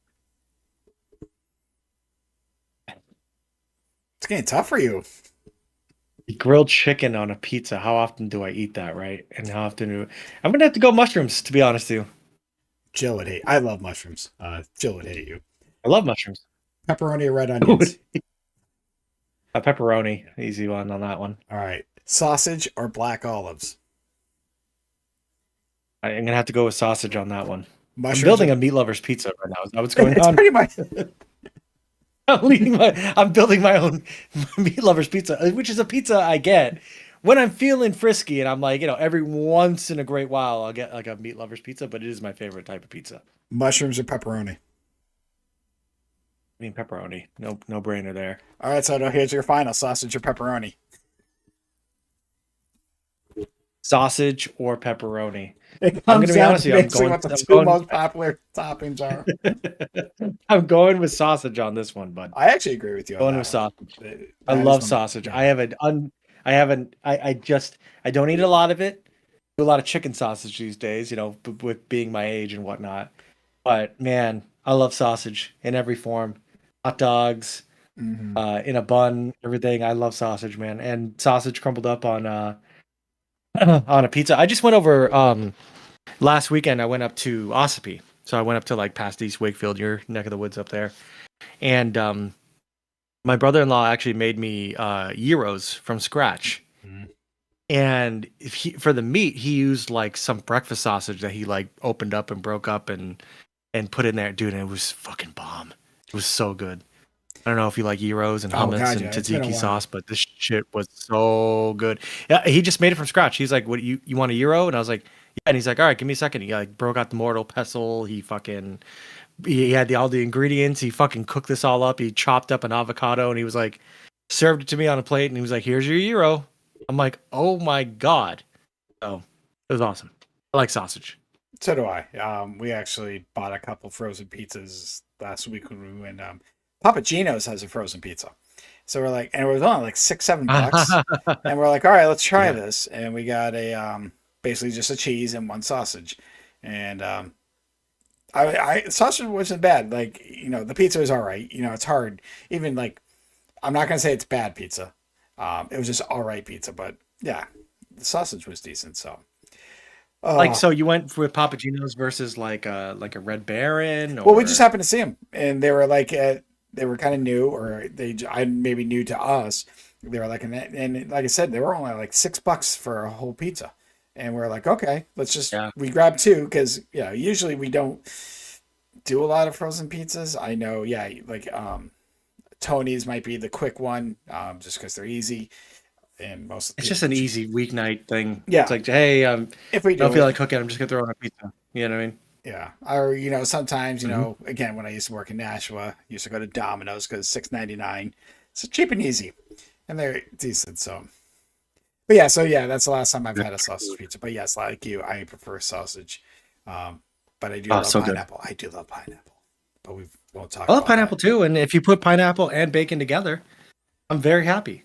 [SPEAKER 1] It's getting tough for you.
[SPEAKER 2] Grilled chicken on a pizza. How often do I eat that, right? And how often I'm gonna have to go mushrooms, to be honest with you.
[SPEAKER 1] Jill would hate. I love mushrooms. Jill would hate you.
[SPEAKER 2] I love mushrooms.
[SPEAKER 1] Pepperoni or red onions.
[SPEAKER 2] A pepperoni, easy one on that one.
[SPEAKER 1] All right, sausage or black olives.
[SPEAKER 2] I'm gonna have to go with sausage on that one. I'm
[SPEAKER 1] Mushrooms.
[SPEAKER 2] building a meat lover's pizza right now. Is that what's going
[SPEAKER 1] It's
[SPEAKER 2] on?
[SPEAKER 1] pretty much.
[SPEAKER 2] I'm building my own meat lover's pizza, which is a pizza I get when I'm feeling frisky, and I'm like, every once in a great while I'll get like a meat lover's pizza, but it is my favorite type of pizza.
[SPEAKER 1] Mushrooms or pepperoni.
[SPEAKER 2] I mean, pepperoni, no brainer there.
[SPEAKER 1] All right, so now here's your final: sausage or pepperoni.
[SPEAKER 2] Sausage or pepperoni.
[SPEAKER 1] It
[SPEAKER 2] I'm
[SPEAKER 1] comes
[SPEAKER 2] gonna be
[SPEAKER 1] down
[SPEAKER 2] honest
[SPEAKER 1] to
[SPEAKER 2] with you.
[SPEAKER 1] mixing what the
[SPEAKER 2] I'm
[SPEAKER 1] two
[SPEAKER 2] going.
[SPEAKER 1] most popular toppings are.
[SPEAKER 2] I'm going with sausage on this one, bud.
[SPEAKER 1] I actually agree with you on
[SPEAKER 2] Going
[SPEAKER 1] that
[SPEAKER 2] with
[SPEAKER 1] one.
[SPEAKER 2] sausage.
[SPEAKER 1] That
[SPEAKER 2] I
[SPEAKER 1] is
[SPEAKER 2] love
[SPEAKER 1] one-
[SPEAKER 2] sausage.
[SPEAKER 1] yeah.
[SPEAKER 2] I don't eat a lot of it. Do a lot of chicken sausage these days, with being my age and whatnot. But man, I love sausage in every form. Hot dogs,
[SPEAKER 1] Mhm.
[SPEAKER 2] in a bun, everything. I love sausage, man. And sausage crumbled up on on a pizza. I just went over last weekend. I went up to Ossipee. So I went up to like past East Wakefield, your neck of the woods up there. And my brother-in-law actually made me gyros from scratch.
[SPEAKER 1] Mhm.
[SPEAKER 2] And for the meat, he used like some breakfast sausage that he like opened up and broke up and put in there, dude. And it was fucking bomb. It was so good. I don't know if you like gyros and
[SPEAKER 1] Oh,
[SPEAKER 2] hummus
[SPEAKER 1] God,
[SPEAKER 2] and
[SPEAKER 1] yeah. It's been a
[SPEAKER 2] tzatziki
[SPEAKER 1] while.
[SPEAKER 2] sauce, but this shit was so good. Yeah, he just made it from scratch. He's like, "What you want a gyro?" And I was like, "Yeah." And he's like, "All right, give me a second." He like broke out the mortar pestle. He had all the ingredients. He fucking cooked this all up. He chopped up an avocado and he was like, served it to me on a plate and he was like, "Here's your gyro." I'm like, "Oh my god!" So it was awesome. I like sausage.
[SPEAKER 1] So do I. We actually bought a couple frozen pizzas last week when we went. Papa Gino's has a frozen pizza, so we're like, and it was only like $6-7, and we're like, all right, let's try
[SPEAKER 2] Yeah.
[SPEAKER 1] this. And we got a basically just a cheese and one sausage, and sausage wasn't bad. Like the pizza was all right. It's hard. Even like I'm not gonna say it's bad pizza. It was just all right pizza, but yeah, the sausage was decent. So.
[SPEAKER 2] Like,
[SPEAKER 1] Uh,
[SPEAKER 2] so you went with Papa Gino's versus like a Red Baron
[SPEAKER 1] Well, we just
[SPEAKER 2] or
[SPEAKER 1] happened to see them, and they were like they were kind of new, or I maybe new to us. They were like, and like I said, they were only like $6 for a whole pizza, and we're like, okay, let's just
[SPEAKER 2] yeah.
[SPEAKER 1] we grabbed two because usually we don't do a lot of frozen pizzas. I know, yeah, like Tony's might be the quick one, just because they're easy, and most of
[SPEAKER 2] It's just an easy weeknight thing. It's
[SPEAKER 1] yeah,
[SPEAKER 2] like, hey,
[SPEAKER 1] if we
[SPEAKER 2] I don't
[SPEAKER 1] do
[SPEAKER 2] feel
[SPEAKER 1] it,
[SPEAKER 2] like cooking. I'm just gonna throw on a pizza. You know what I mean?
[SPEAKER 1] yeah. Or sometimes
[SPEAKER 2] Hmm.
[SPEAKER 1] again when I used to work in Nashua, I used to go to Domino's because $6.99. So cheap and easy, and they're decent. So, but yeah, that's the last time I've had a sausage pizza. But yes, like you, I prefer sausage. Um, but I do
[SPEAKER 2] Oh,
[SPEAKER 1] love
[SPEAKER 2] so good.
[SPEAKER 1] pineapple. I do love pineapple. But we won't talk
[SPEAKER 2] I love
[SPEAKER 1] about that.
[SPEAKER 2] pineapple too, and if you put pineapple and bacon together, I'm very happy.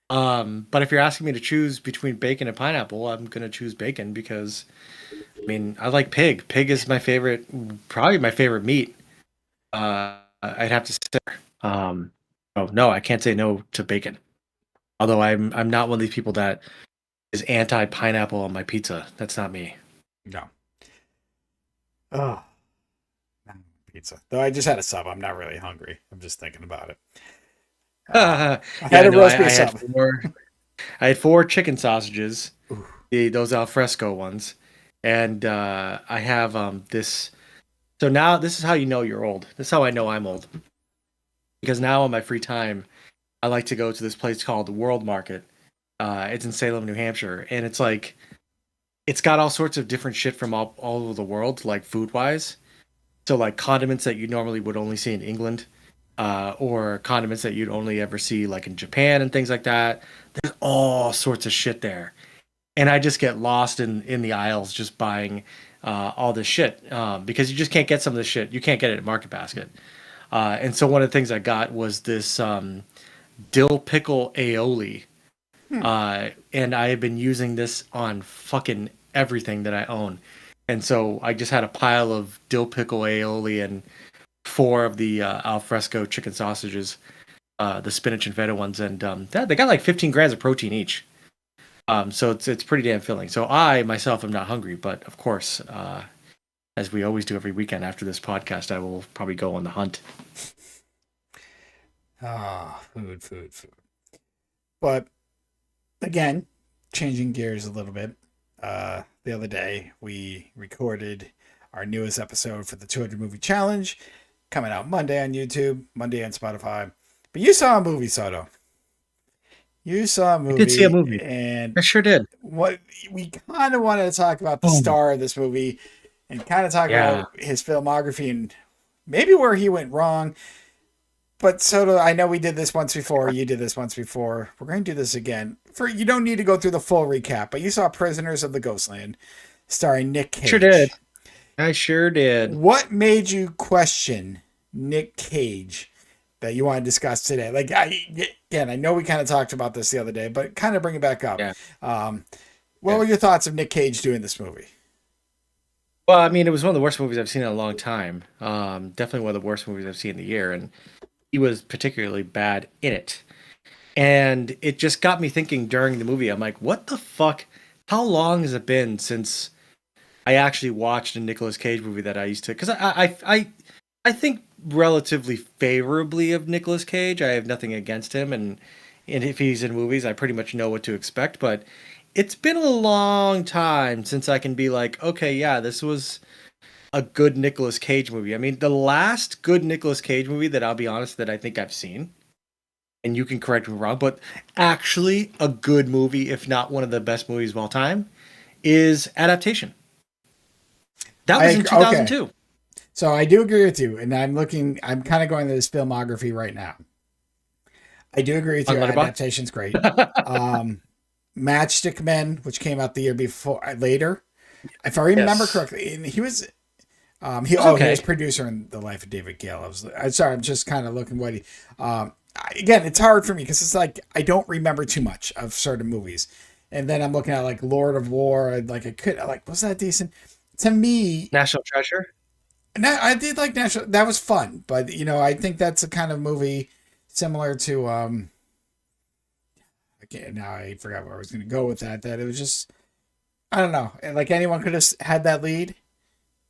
[SPEAKER 2] But if you're asking me to choose between bacon and pineapple, I'm gonna choose bacon because I mean I like pig. Pig is my favorite, probably my favorite meat. I'd have to say. Um, oh no, I can't say no to bacon. Although I'm not one of these people that is anti pineapple on my pizza. That's not me.
[SPEAKER 1] No. Oh, pizza. Though I just had a sub. I'm not really hungry. I'm just thinking about it.
[SPEAKER 2] Yeah,
[SPEAKER 1] I had a
[SPEAKER 2] no,
[SPEAKER 1] roast beef
[SPEAKER 2] I had
[SPEAKER 1] sub.
[SPEAKER 2] four. I had four chicken sausages,
[SPEAKER 1] Ooh.
[SPEAKER 2] those al fresco ones, and I have this. So now this is how you know you're old. This is how I know I'm old because now on my free time, I like to go to this place called the World Market. It's in Salem, New Hampshire, and it's like it's got all sorts of different shit from all over the world, like food wise. So like condiments that you normally would only see in England, or condiments that you'd only ever see like in Japan and things like that. There's all sorts of shit there, and I just get lost in the aisles just buying all this shit because you just can't get some of this shit. You can't get it at Market Basket. And so one of the things I got was this dill pickle aioli,
[SPEAKER 1] Hmm.
[SPEAKER 2] and I have been using this on fucking everything that I own. And so I just had a pile of dill pickle aioli and four of the alfresco chicken sausages, the spinach and feta ones, and they got like 15 grams of protein each. So it's pretty damn filling. So I myself am not hungry, but of course, as we always do every weekend after this podcast, I will probably go on the hunt.
[SPEAKER 1] Food. But again, changing gears a little bit. The other day we recorded our newest episode for the 200 movie challenge, coming out Monday on YouTube, Monday on Spotify. But you saw a movie, Soto. You saw a
[SPEAKER 2] I did see a
[SPEAKER 1] movie,
[SPEAKER 2] movie.
[SPEAKER 1] and
[SPEAKER 2] I sure did.
[SPEAKER 1] what we kind of wanted to talk about the
[SPEAKER 2] Oh,
[SPEAKER 1] star of this movie, and kind of talk
[SPEAKER 2] yeah.
[SPEAKER 1] about his filmography and maybe where he went wrong. But Soto, I know we did this once before. You did this once before. We're going to do this again. You don't need to go through the full recap, but you saw Prisoners of the Ghostland, starring Nic
[SPEAKER 2] Sure did.
[SPEAKER 1] Cage.
[SPEAKER 2] I sure did.
[SPEAKER 1] What made you question Nic Cage that you want to discuss today? Like, again, I know we kind of talked about this the other day, but kind of bring it back up.
[SPEAKER 2] Yeah.
[SPEAKER 1] Um, what
[SPEAKER 2] Yeah.
[SPEAKER 1] were your thoughts of Nic Cage doing this movie?
[SPEAKER 2] Well, I mean, it was one of the worst movies I've seen in a long time. Definitely one of the worst movies I've seen in the year, and he was particularly bad in it. And it just got me thinking during the movie. I'm like, what the fuck? How long has it been since I actually watched a Nicolas Cage movie that I used to? Because I think relatively favorably of Nicolas Cage. I have nothing against him, and if he's in movies, I pretty much know what to expect. But it's been a long time since I can be like, okay, yeah, this was a good Nicolas Cage movie. I mean, the last good Nicolas Cage movie that I'll be honest that I think I've seen, and you can correct me wrong, but actually a good movie, if not one of the best movies of all time, is Adaptation. That was in
[SPEAKER 1] Okay,
[SPEAKER 2] 2002.
[SPEAKER 1] so I do agree with you, and I'm kind of going to this filmography right now. I do agree with
[SPEAKER 2] On
[SPEAKER 1] you.
[SPEAKER 2] Letterboxd.
[SPEAKER 1] Adaptation's great. Matchstick Men, which came out the year before, later. if I remember
[SPEAKER 2] Yes.
[SPEAKER 1] correctly, and he was
[SPEAKER 2] It's
[SPEAKER 1] he was
[SPEAKER 2] okay.
[SPEAKER 1] producer in The Life of David Gale. I'm sorry, I'm just kind of looking what he. Again, it's hard for me because it's like I don't remember too much of certain movies, and then I'm looking at like Lord of War. Like I could like was that decent to me?
[SPEAKER 2] National Treasure.
[SPEAKER 1] I did like National. That was fun, but I think that's a kind of movie similar to Okay, now I forgot where I was going to go with that. That it was just I don't know. Like anyone could have had that lead,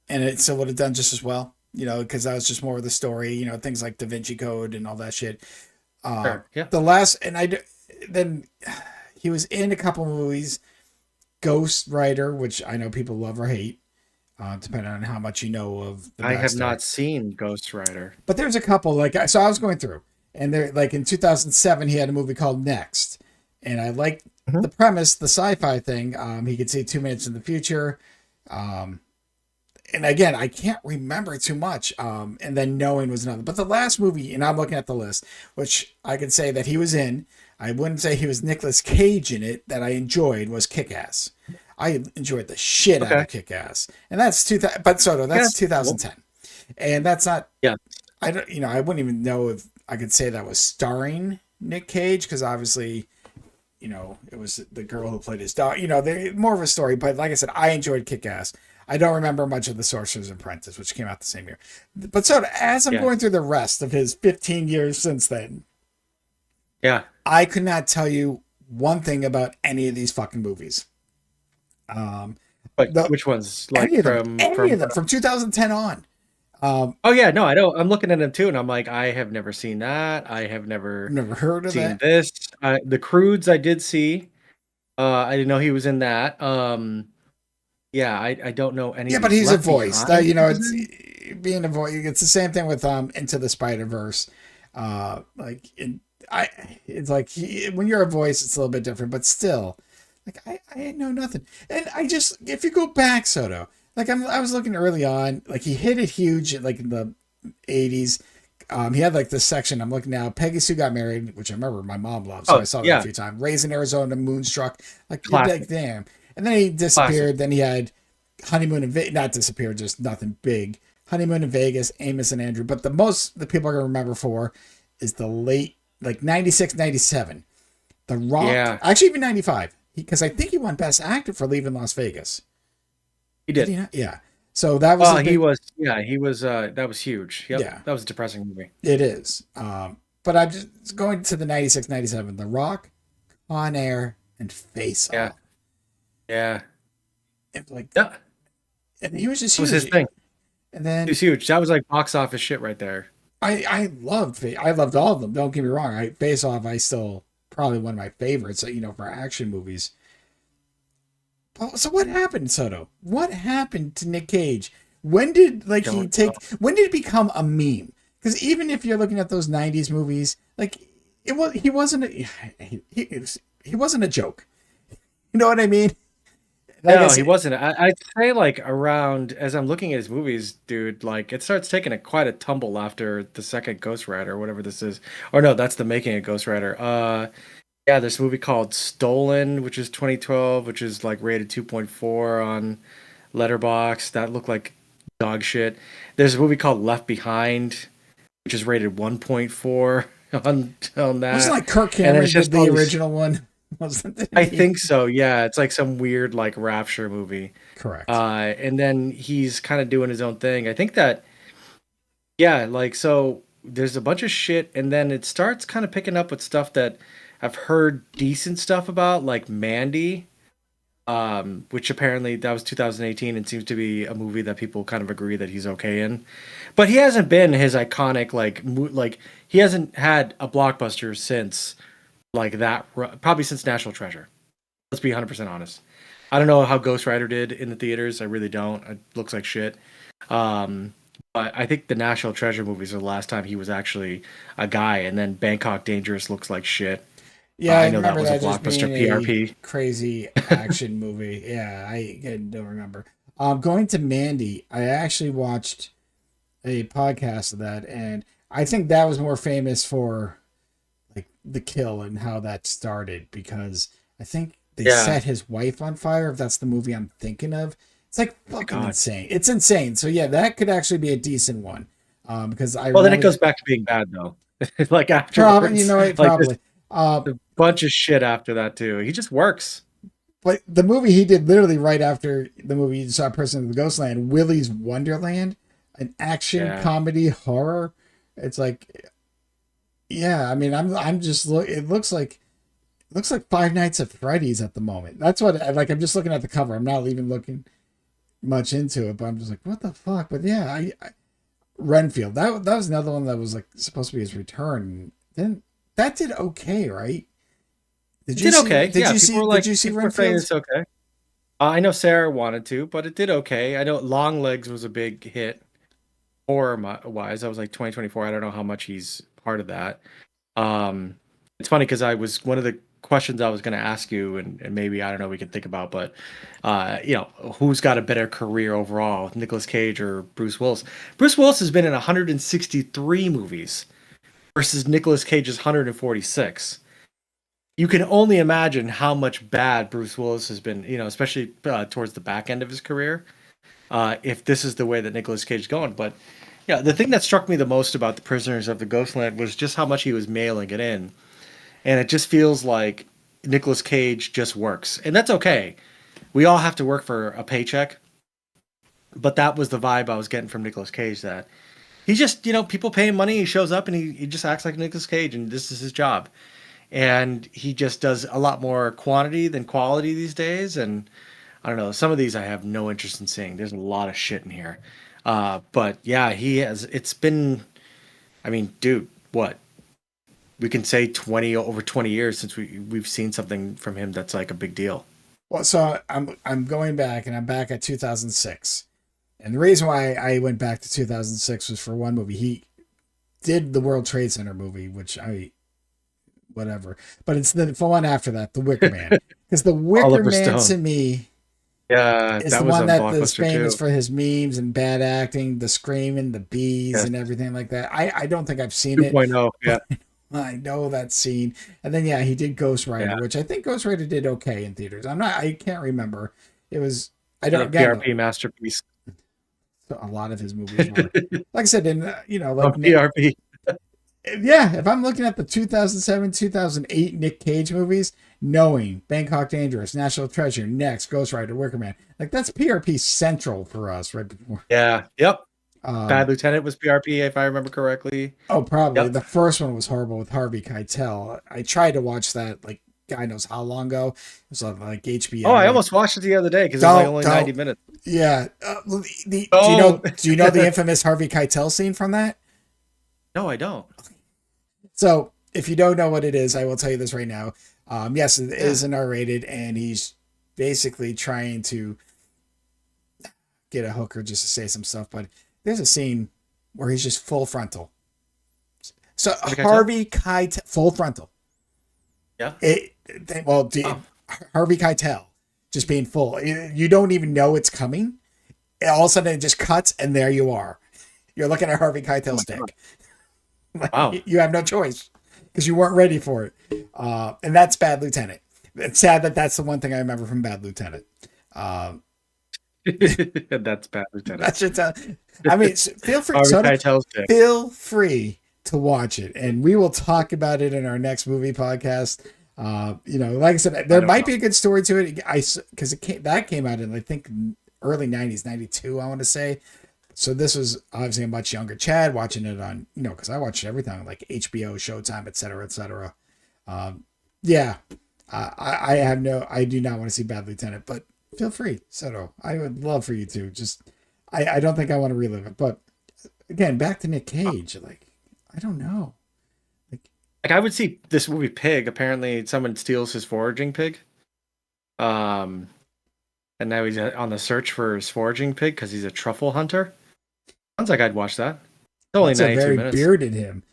[SPEAKER 1] and it still would have done just as well. Because that was just more of the story. Things like Da Vinci Code and all that shit. Uh,
[SPEAKER 2] Sure. Yeah.
[SPEAKER 1] the last and then he was in a couple movies. Ghost Rider, which I know people love or hate, depending on how much you know of the
[SPEAKER 2] I have
[SPEAKER 1] backstory.
[SPEAKER 2] not seen Ghost Rider.
[SPEAKER 1] But there's a couple so I was going through, and there like in 2007 he had a movie called Next, and I liked
[SPEAKER 2] Mhm.
[SPEAKER 1] the premise, the sci-fi thing. He could see 2 minutes in the future. Um, and again, I can't remember too much. And then Knowing was another. But the last movie, and I'm looking at the list, which I could say that he was in. I wouldn't say he was Nicolas Cage in it. That I enjoyed was Kick Ass. I enjoyed the shit out
[SPEAKER 2] Okay.
[SPEAKER 1] of Kick Ass, and that's 2000. But Soto,
[SPEAKER 2] Yeah.
[SPEAKER 1] that's
[SPEAKER 2] Cool.
[SPEAKER 1] 2010, and that's not.
[SPEAKER 2] Yeah.
[SPEAKER 1] I don't. I wouldn't even know if I could say that was starring Nick Cage because obviously it was the girl who played his dog. They're more of a story. But like I said, I enjoyed Kick Ass. I don't remember much of The Sorcerer's Apprentice, which came out the same year. But so as I'm
[SPEAKER 2] Yeah.
[SPEAKER 1] going through the rest of his 15 years since then,
[SPEAKER 2] Yeah.
[SPEAKER 1] I could not tell you one thing about any of these fucking movies. Um,
[SPEAKER 2] But
[SPEAKER 1] the
[SPEAKER 2] which ones? Like
[SPEAKER 1] any of them, any of
[SPEAKER 2] from
[SPEAKER 1] them from 2010 on.
[SPEAKER 2] Oh yeah, no, I know. I'm looking at them too, and I'm like, I have never seen that. I have never
[SPEAKER 1] Never heard of
[SPEAKER 2] seen
[SPEAKER 1] that.
[SPEAKER 2] this. The Croods I did see. I didn't know he was in that. Yeah, I don't know any
[SPEAKER 1] Yeah,
[SPEAKER 2] of
[SPEAKER 1] but
[SPEAKER 2] these.
[SPEAKER 1] he's a
[SPEAKER 2] Left
[SPEAKER 1] voice.
[SPEAKER 2] Behind, he was
[SPEAKER 1] It's
[SPEAKER 2] in?
[SPEAKER 1] being a voice. It's the same thing with Into the Spider Verse. Like I, it's like when you're a voice, it's a little bit different, but still, like I know nothing. And I just if you go back, Soto, like I was looking early on, like he hit it huge, like in the '80s. He had like this section. I'm looking now. Peggy Sue Got Married, which I remember my mom loved, so I
[SPEAKER 2] Oh
[SPEAKER 1] saw that a
[SPEAKER 2] yeah,
[SPEAKER 1] few times. Raising Arizona, Moonstruck, like you're like
[SPEAKER 2] classic,
[SPEAKER 1] damn. And then he
[SPEAKER 2] classic.
[SPEAKER 1] disappeared. Then he had Honeymoon in Vegas, not disappeared, just nothing big. Honeymoon in Vegas, Amos and Andrew. But the most the people are gonna remember for is the late like 96, 97. The Rock,
[SPEAKER 2] Yeah,
[SPEAKER 1] actually even 95, because I think he won Best Actor for Leaving Las Vegas.
[SPEAKER 2] he
[SPEAKER 1] Did
[SPEAKER 2] did.
[SPEAKER 1] he not? Yeah. So that was
[SPEAKER 2] Oh,
[SPEAKER 1] his
[SPEAKER 2] he
[SPEAKER 1] big.
[SPEAKER 2] was. Yeah, he was. That was huge. Yep,
[SPEAKER 1] Yeah,
[SPEAKER 2] that was a depressing movie.
[SPEAKER 1] it is. But I'm just going to the 96, 97. The Rock, On Air, and Face
[SPEAKER 2] Yeah,
[SPEAKER 1] Off.
[SPEAKER 2] yeah,
[SPEAKER 1] Like,
[SPEAKER 2] yeah.
[SPEAKER 1] and he was just
[SPEAKER 2] That was his
[SPEAKER 1] huge.
[SPEAKER 2] thing.
[SPEAKER 1] And
[SPEAKER 2] He was
[SPEAKER 1] then
[SPEAKER 2] huge. That was like box office shit right there.
[SPEAKER 1] I loved all of them. Don't get me wrong. Face Off, I still probably one of my favorites. For action movies. So what happened, Soto? What happened to Nick Cage? When did like he
[SPEAKER 2] Don't
[SPEAKER 1] take? When did it become a meme? Because even if you're looking at those '90s movies, like he wasn't he wasn't a joke. You know what I mean? Like I
[SPEAKER 2] No, he
[SPEAKER 1] said,
[SPEAKER 2] wasn't. I'd say like around as I'm looking at his movies, dude, like it starts taking quite a tumble after the second Ghost Rider, whatever this is. Or no, that's the making of Ghost Rider. Yeah, there's a movie called Stolen, which is 2012, which is like rated 2.4 on Letterboxd. That looked like dog shit. There's a movie called Left Behind, which is rated 1.4 on
[SPEAKER 1] wasn't
[SPEAKER 2] that.
[SPEAKER 1] like Kirk
[SPEAKER 2] And then
[SPEAKER 1] Cameron
[SPEAKER 2] it's
[SPEAKER 1] did
[SPEAKER 2] just
[SPEAKER 1] the
[SPEAKER 2] all these.
[SPEAKER 1] original one. Wasn't
[SPEAKER 2] I
[SPEAKER 1] he?
[SPEAKER 2] think so. Yeah, it's like some weird like rapture movie.
[SPEAKER 1] Correct.
[SPEAKER 2] And then he's kind of doing his own thing. I think that, yeah, like, so there's a bunch of shit, and then it starts kind of picking up with stuff that I've heard decent stuff about, like Mandy, which apparently that was 2018 and seems to be a movie that people kind of agree that he's okay in. But he hasn't been his iconic, like, like, he hasn't had a blockbuster since, like, that, probably since National Treasure. Let's be 100% honest. I don't know how Ghost Rider did in the theaters. I really don't. It looks like shit. Um, but I think the National Treasure movies are the last time he was actually a guy. And then Bangkok Dangerous looks like shit.
[SPEAKER 1] Yeah, I
[SPEAKER 2] I know that
[SPEAKER 1] remember
[SPEAKER 2] was a
[SPEAKER 1] that just
[SPEAKER 2] blockbuster
[SPEAKER 1] being a
[SPEAKER 2] PRP.
[SPEAKER 1] crazy action movie. Yeah, I don't remember. Going to Mandy, I actually watched a podcast of that, and I think that was more famous for like the kill and how that started because I think they
[SPEAKER 2] Yeah.
[SPEAKER 1] set his wife on fire. If that's the movie I'm thinking of, It's like
[SPEAKER 2] My
[SPEAKER 1] fucking
[SPEAKER 2] God.
[SPEAKER 1] insane. It's insane. So yeah, that could actually be a decent one. Because I
[SPEAKER 2] Well, then it
[SPEAKER 1] remember
[SPEAKER 2] goes back to being bad though. Like
[SPEAKER 1] probably, you
[SPEAKER 2] afterwards,
[SPEAKER 1] know what,
[SPEAKER 2] like there's
[SPEAKER 1] probably. Uh,
[SPEAKER 2] a bunch of shit after that too. He just works.
[SPEAKER 1] but the movie he did literally right after the movie you saw Person in the Ghostland, Willy's Wonderland, an action
[SPEAKER 2] Yeah.
[SPEAKER 1] comedy horror. It's like, yeah, I mean, I'm just look. It looks like Five Nights at Freddy's at the moment. That's what like. I'm just looking at the cover. I'm not even looking much into it, but I'm just like, what the fuck? But yeah, Renfield. That was another one that was like supposed to be his return. Then that did okay, right? Did
[SPEAKER 2] It
[SPEAKER 1] you
[SPEAKER 2] did
[SPEAKER 1] see?
[SPEAKER 2] okay.
[SPEAKER 1] Did
[SPEAKER 2] Yeah,
[SPEAKER 1] you see? Did you see
[SPEAKER 2] people were saying
[SPEAKER 1] Renfield?
[SPEAKER 2] it's okay. I know Sarah wanted to, but it did okay. I know Long Legs was a big hit horror wise. That was like 2024. I don't know how much he's part of that. Um, it's funny because I was one of the questions I was going to ask you, and maybe I don't know we can think about, but who's got a better career overall, Nicolas Cage or Bruce Willis? Bruce Willis has been in 163 movies versus Nicolas Cage's 146. You can only imagine how much bad Bruce Willis has been, especially towards the back end of his career. If this is the way that Nicolas Cage is going, but yeah, the thing that struck me the most about the Prisoners of the Ghostland was just how much he was mailing it in, and it just feels like Nicolas Cage just works, and that's okay. We all have to work for a paycheck, but that was the vibe I was getting from Nicolas Cage. That he just, people pay him money, he shows up, and he just acts like Nicolas Cage, and this is his job. And he just does a lot more quantity than quality these days. And I don't know, some of these I have no interest in seeing. There's a lot of shit in here. But yeah, he has. It's been, I mean, dude, what we can say 20 years since we've seen something from him that's like a big deal.
[SPEAKER 1] Well, so I'm going back, and I'm back at 2006. And the reason why I went back to 2006 was for one movie. He did the World Trade Center movie, which I whatever. But it's the one after that, The Wicker Man. Because The Wicker
[SPEAKER 2] Oliver
[SPEAKER 1] Man
[SPEAKER 2] Stone.
[SPEAKER 1] to me
[SPEAKER 2] Yeah,
[SPEAKER 1] is the
[SPEAKER 2] that was
[SPEAKER 1] one
[SPEAKER 2] a
[SPEAKER 1] that is
[SPEAKER 2] blockbuster
[SPEAKER 1] famous
[SPEAKER 2] too.
[SPEAKER 1] for his memes and bad acting, the screaming, the bees,
[SPEAKER 2] Yes,
[SPEAKER 1] and everything like that. I don't think I've seen it,
[SPEAKER 2] 2.0.
[SPEAKER 1] but
[SPEAKER 2] Yeah,
[SPEAKER 1] I know that scene. And then yeah, he did Ghost Rider,
[SPEAKER 2] yeah.
[SPEAKER 1] which I think Ghost Rider did okay in theaters. I can't remember. It was I don't
[SPEAKER 2] Another
[SPEAKER 1] again
[SPEAKER 2] PRP masterpiece.
[SPEAKER 1] a lot of his movies were like I said in
[SPEAKER 2] Oh,
[SPEAKER 1] like
[SPEAKER 2] PRP.
[SPEAKER 1] yeah, if I'm looking at the 2007, 2008 Nick Cage movies, knowing Bangkok Dangerous, National Treasure, Next, Ghost Rider, Wicker Man, like that's PRP central for us right before.
[SPEAKER 2] Yeah. Yep. Bad
[SPEAKER 1] Um,
[SPEAKER 2] Lieutenant was PRP, if I remember correctly.
[SPEAKER 1] oh, probably
[SPEAKER 2] Yep.
[SPEAKER 1] the first one was horrible with Harvey Keitel. I tried to watch that like guy knows how long ago. It was on like
[SPEAKER 2] Oh,
[SPEAKER 1] HBO.
[SPEAKER 2] I
[SPEAKER 1] Like
[SPEAKER 2] almost watched it the other day because it was like
[SPEAKER 1] don't
[SPEAKER 2] only
[SPEAKER 1] don't
[SPEAKER 2] 90 minutes.
[SPEAKER 1] yeah. Do you
[SPEAKER 2] Oh,
[SPEAKER 1] know the infamous Harvey Keitel scene from that?
[SPEAKER 2] no, I don't.
[SPEAKER 1] So if you don't know what it is, I will tell you this right now. Yes, it
[SPEAKER 2] Yeah.
[SPEAKER 1] is an R-rated, and he's basically trying to get a hooker just to say some stuff. But there's a scene where he's just full frontal. So
[SPEAKER 2] What did I tell?
[SPEAKER 1] Harvey Keitel, full frontal.
[SPEAKER 2] Yeah.
[SPEAKER 1] Well,
[SPEAKER 2] Oh,
[SPEAKER 1] Harvey Keitel just being full. You don't even know it's coming. All of a sudden, it just cuts, and there you are. You're looking at Harvey
[SPEAKER 2] oh my
[SPEAKER 1] Keitel's
[SPEAKER 2] God.
[SPEAKER 1] dick.
[SPEAKER 2] Wow.
[SPEAKER 1] You have no choice because you weren't ready for it. And that's Bad Lieutenant. It's sad that that's the one thing I remember from Bad Lieutenant. Um,
[SPEAKER 2] That's Bad Lieutenant.
[SPEAKER 1] that's just, I mean, feel free,
[SPEAKER 2] Harvey
[SPEAKER 1] Soda,
[SPEAKER 2] Keitel's dick.
[SPEAKER 1] feel free to watch it, and we will talk about it in our next movie podcast. Like I said,
[SPEAKER 2] I
[SPEAKER 1] there
[SPEAKER 2] don't
[SPEAKER 1] might
[SPEAKER 2] know.
[SPEAKER 1] be a good story to it. Because that came out in I think early '90s, '92, I want to say. So this was obviously a much younger Chad watching it on, because I watched everything on like HBO, Showtime, et cetera, et cetera. Yeah, I do not want to see Bad Lieutenant, but feel free, Soto. I would love for you to. Just, I don't think I want to relive it. But again, back to Nick Cage. Like, I don't know. Like,
[SPEAKER 2] Like I would see this movie Pig. Apparently, someone steals his foraging pig. Um, and now he's on the search for his foraging pig because he's a truffle hunter. Sounds like I'd watch that. It's only
[SPEAKER 1] that's a
[SPEAKER 2] 92
[SPEAKER 1] very
[SPEAKER 2] minutes.
[SPEAKER 1] bearded him.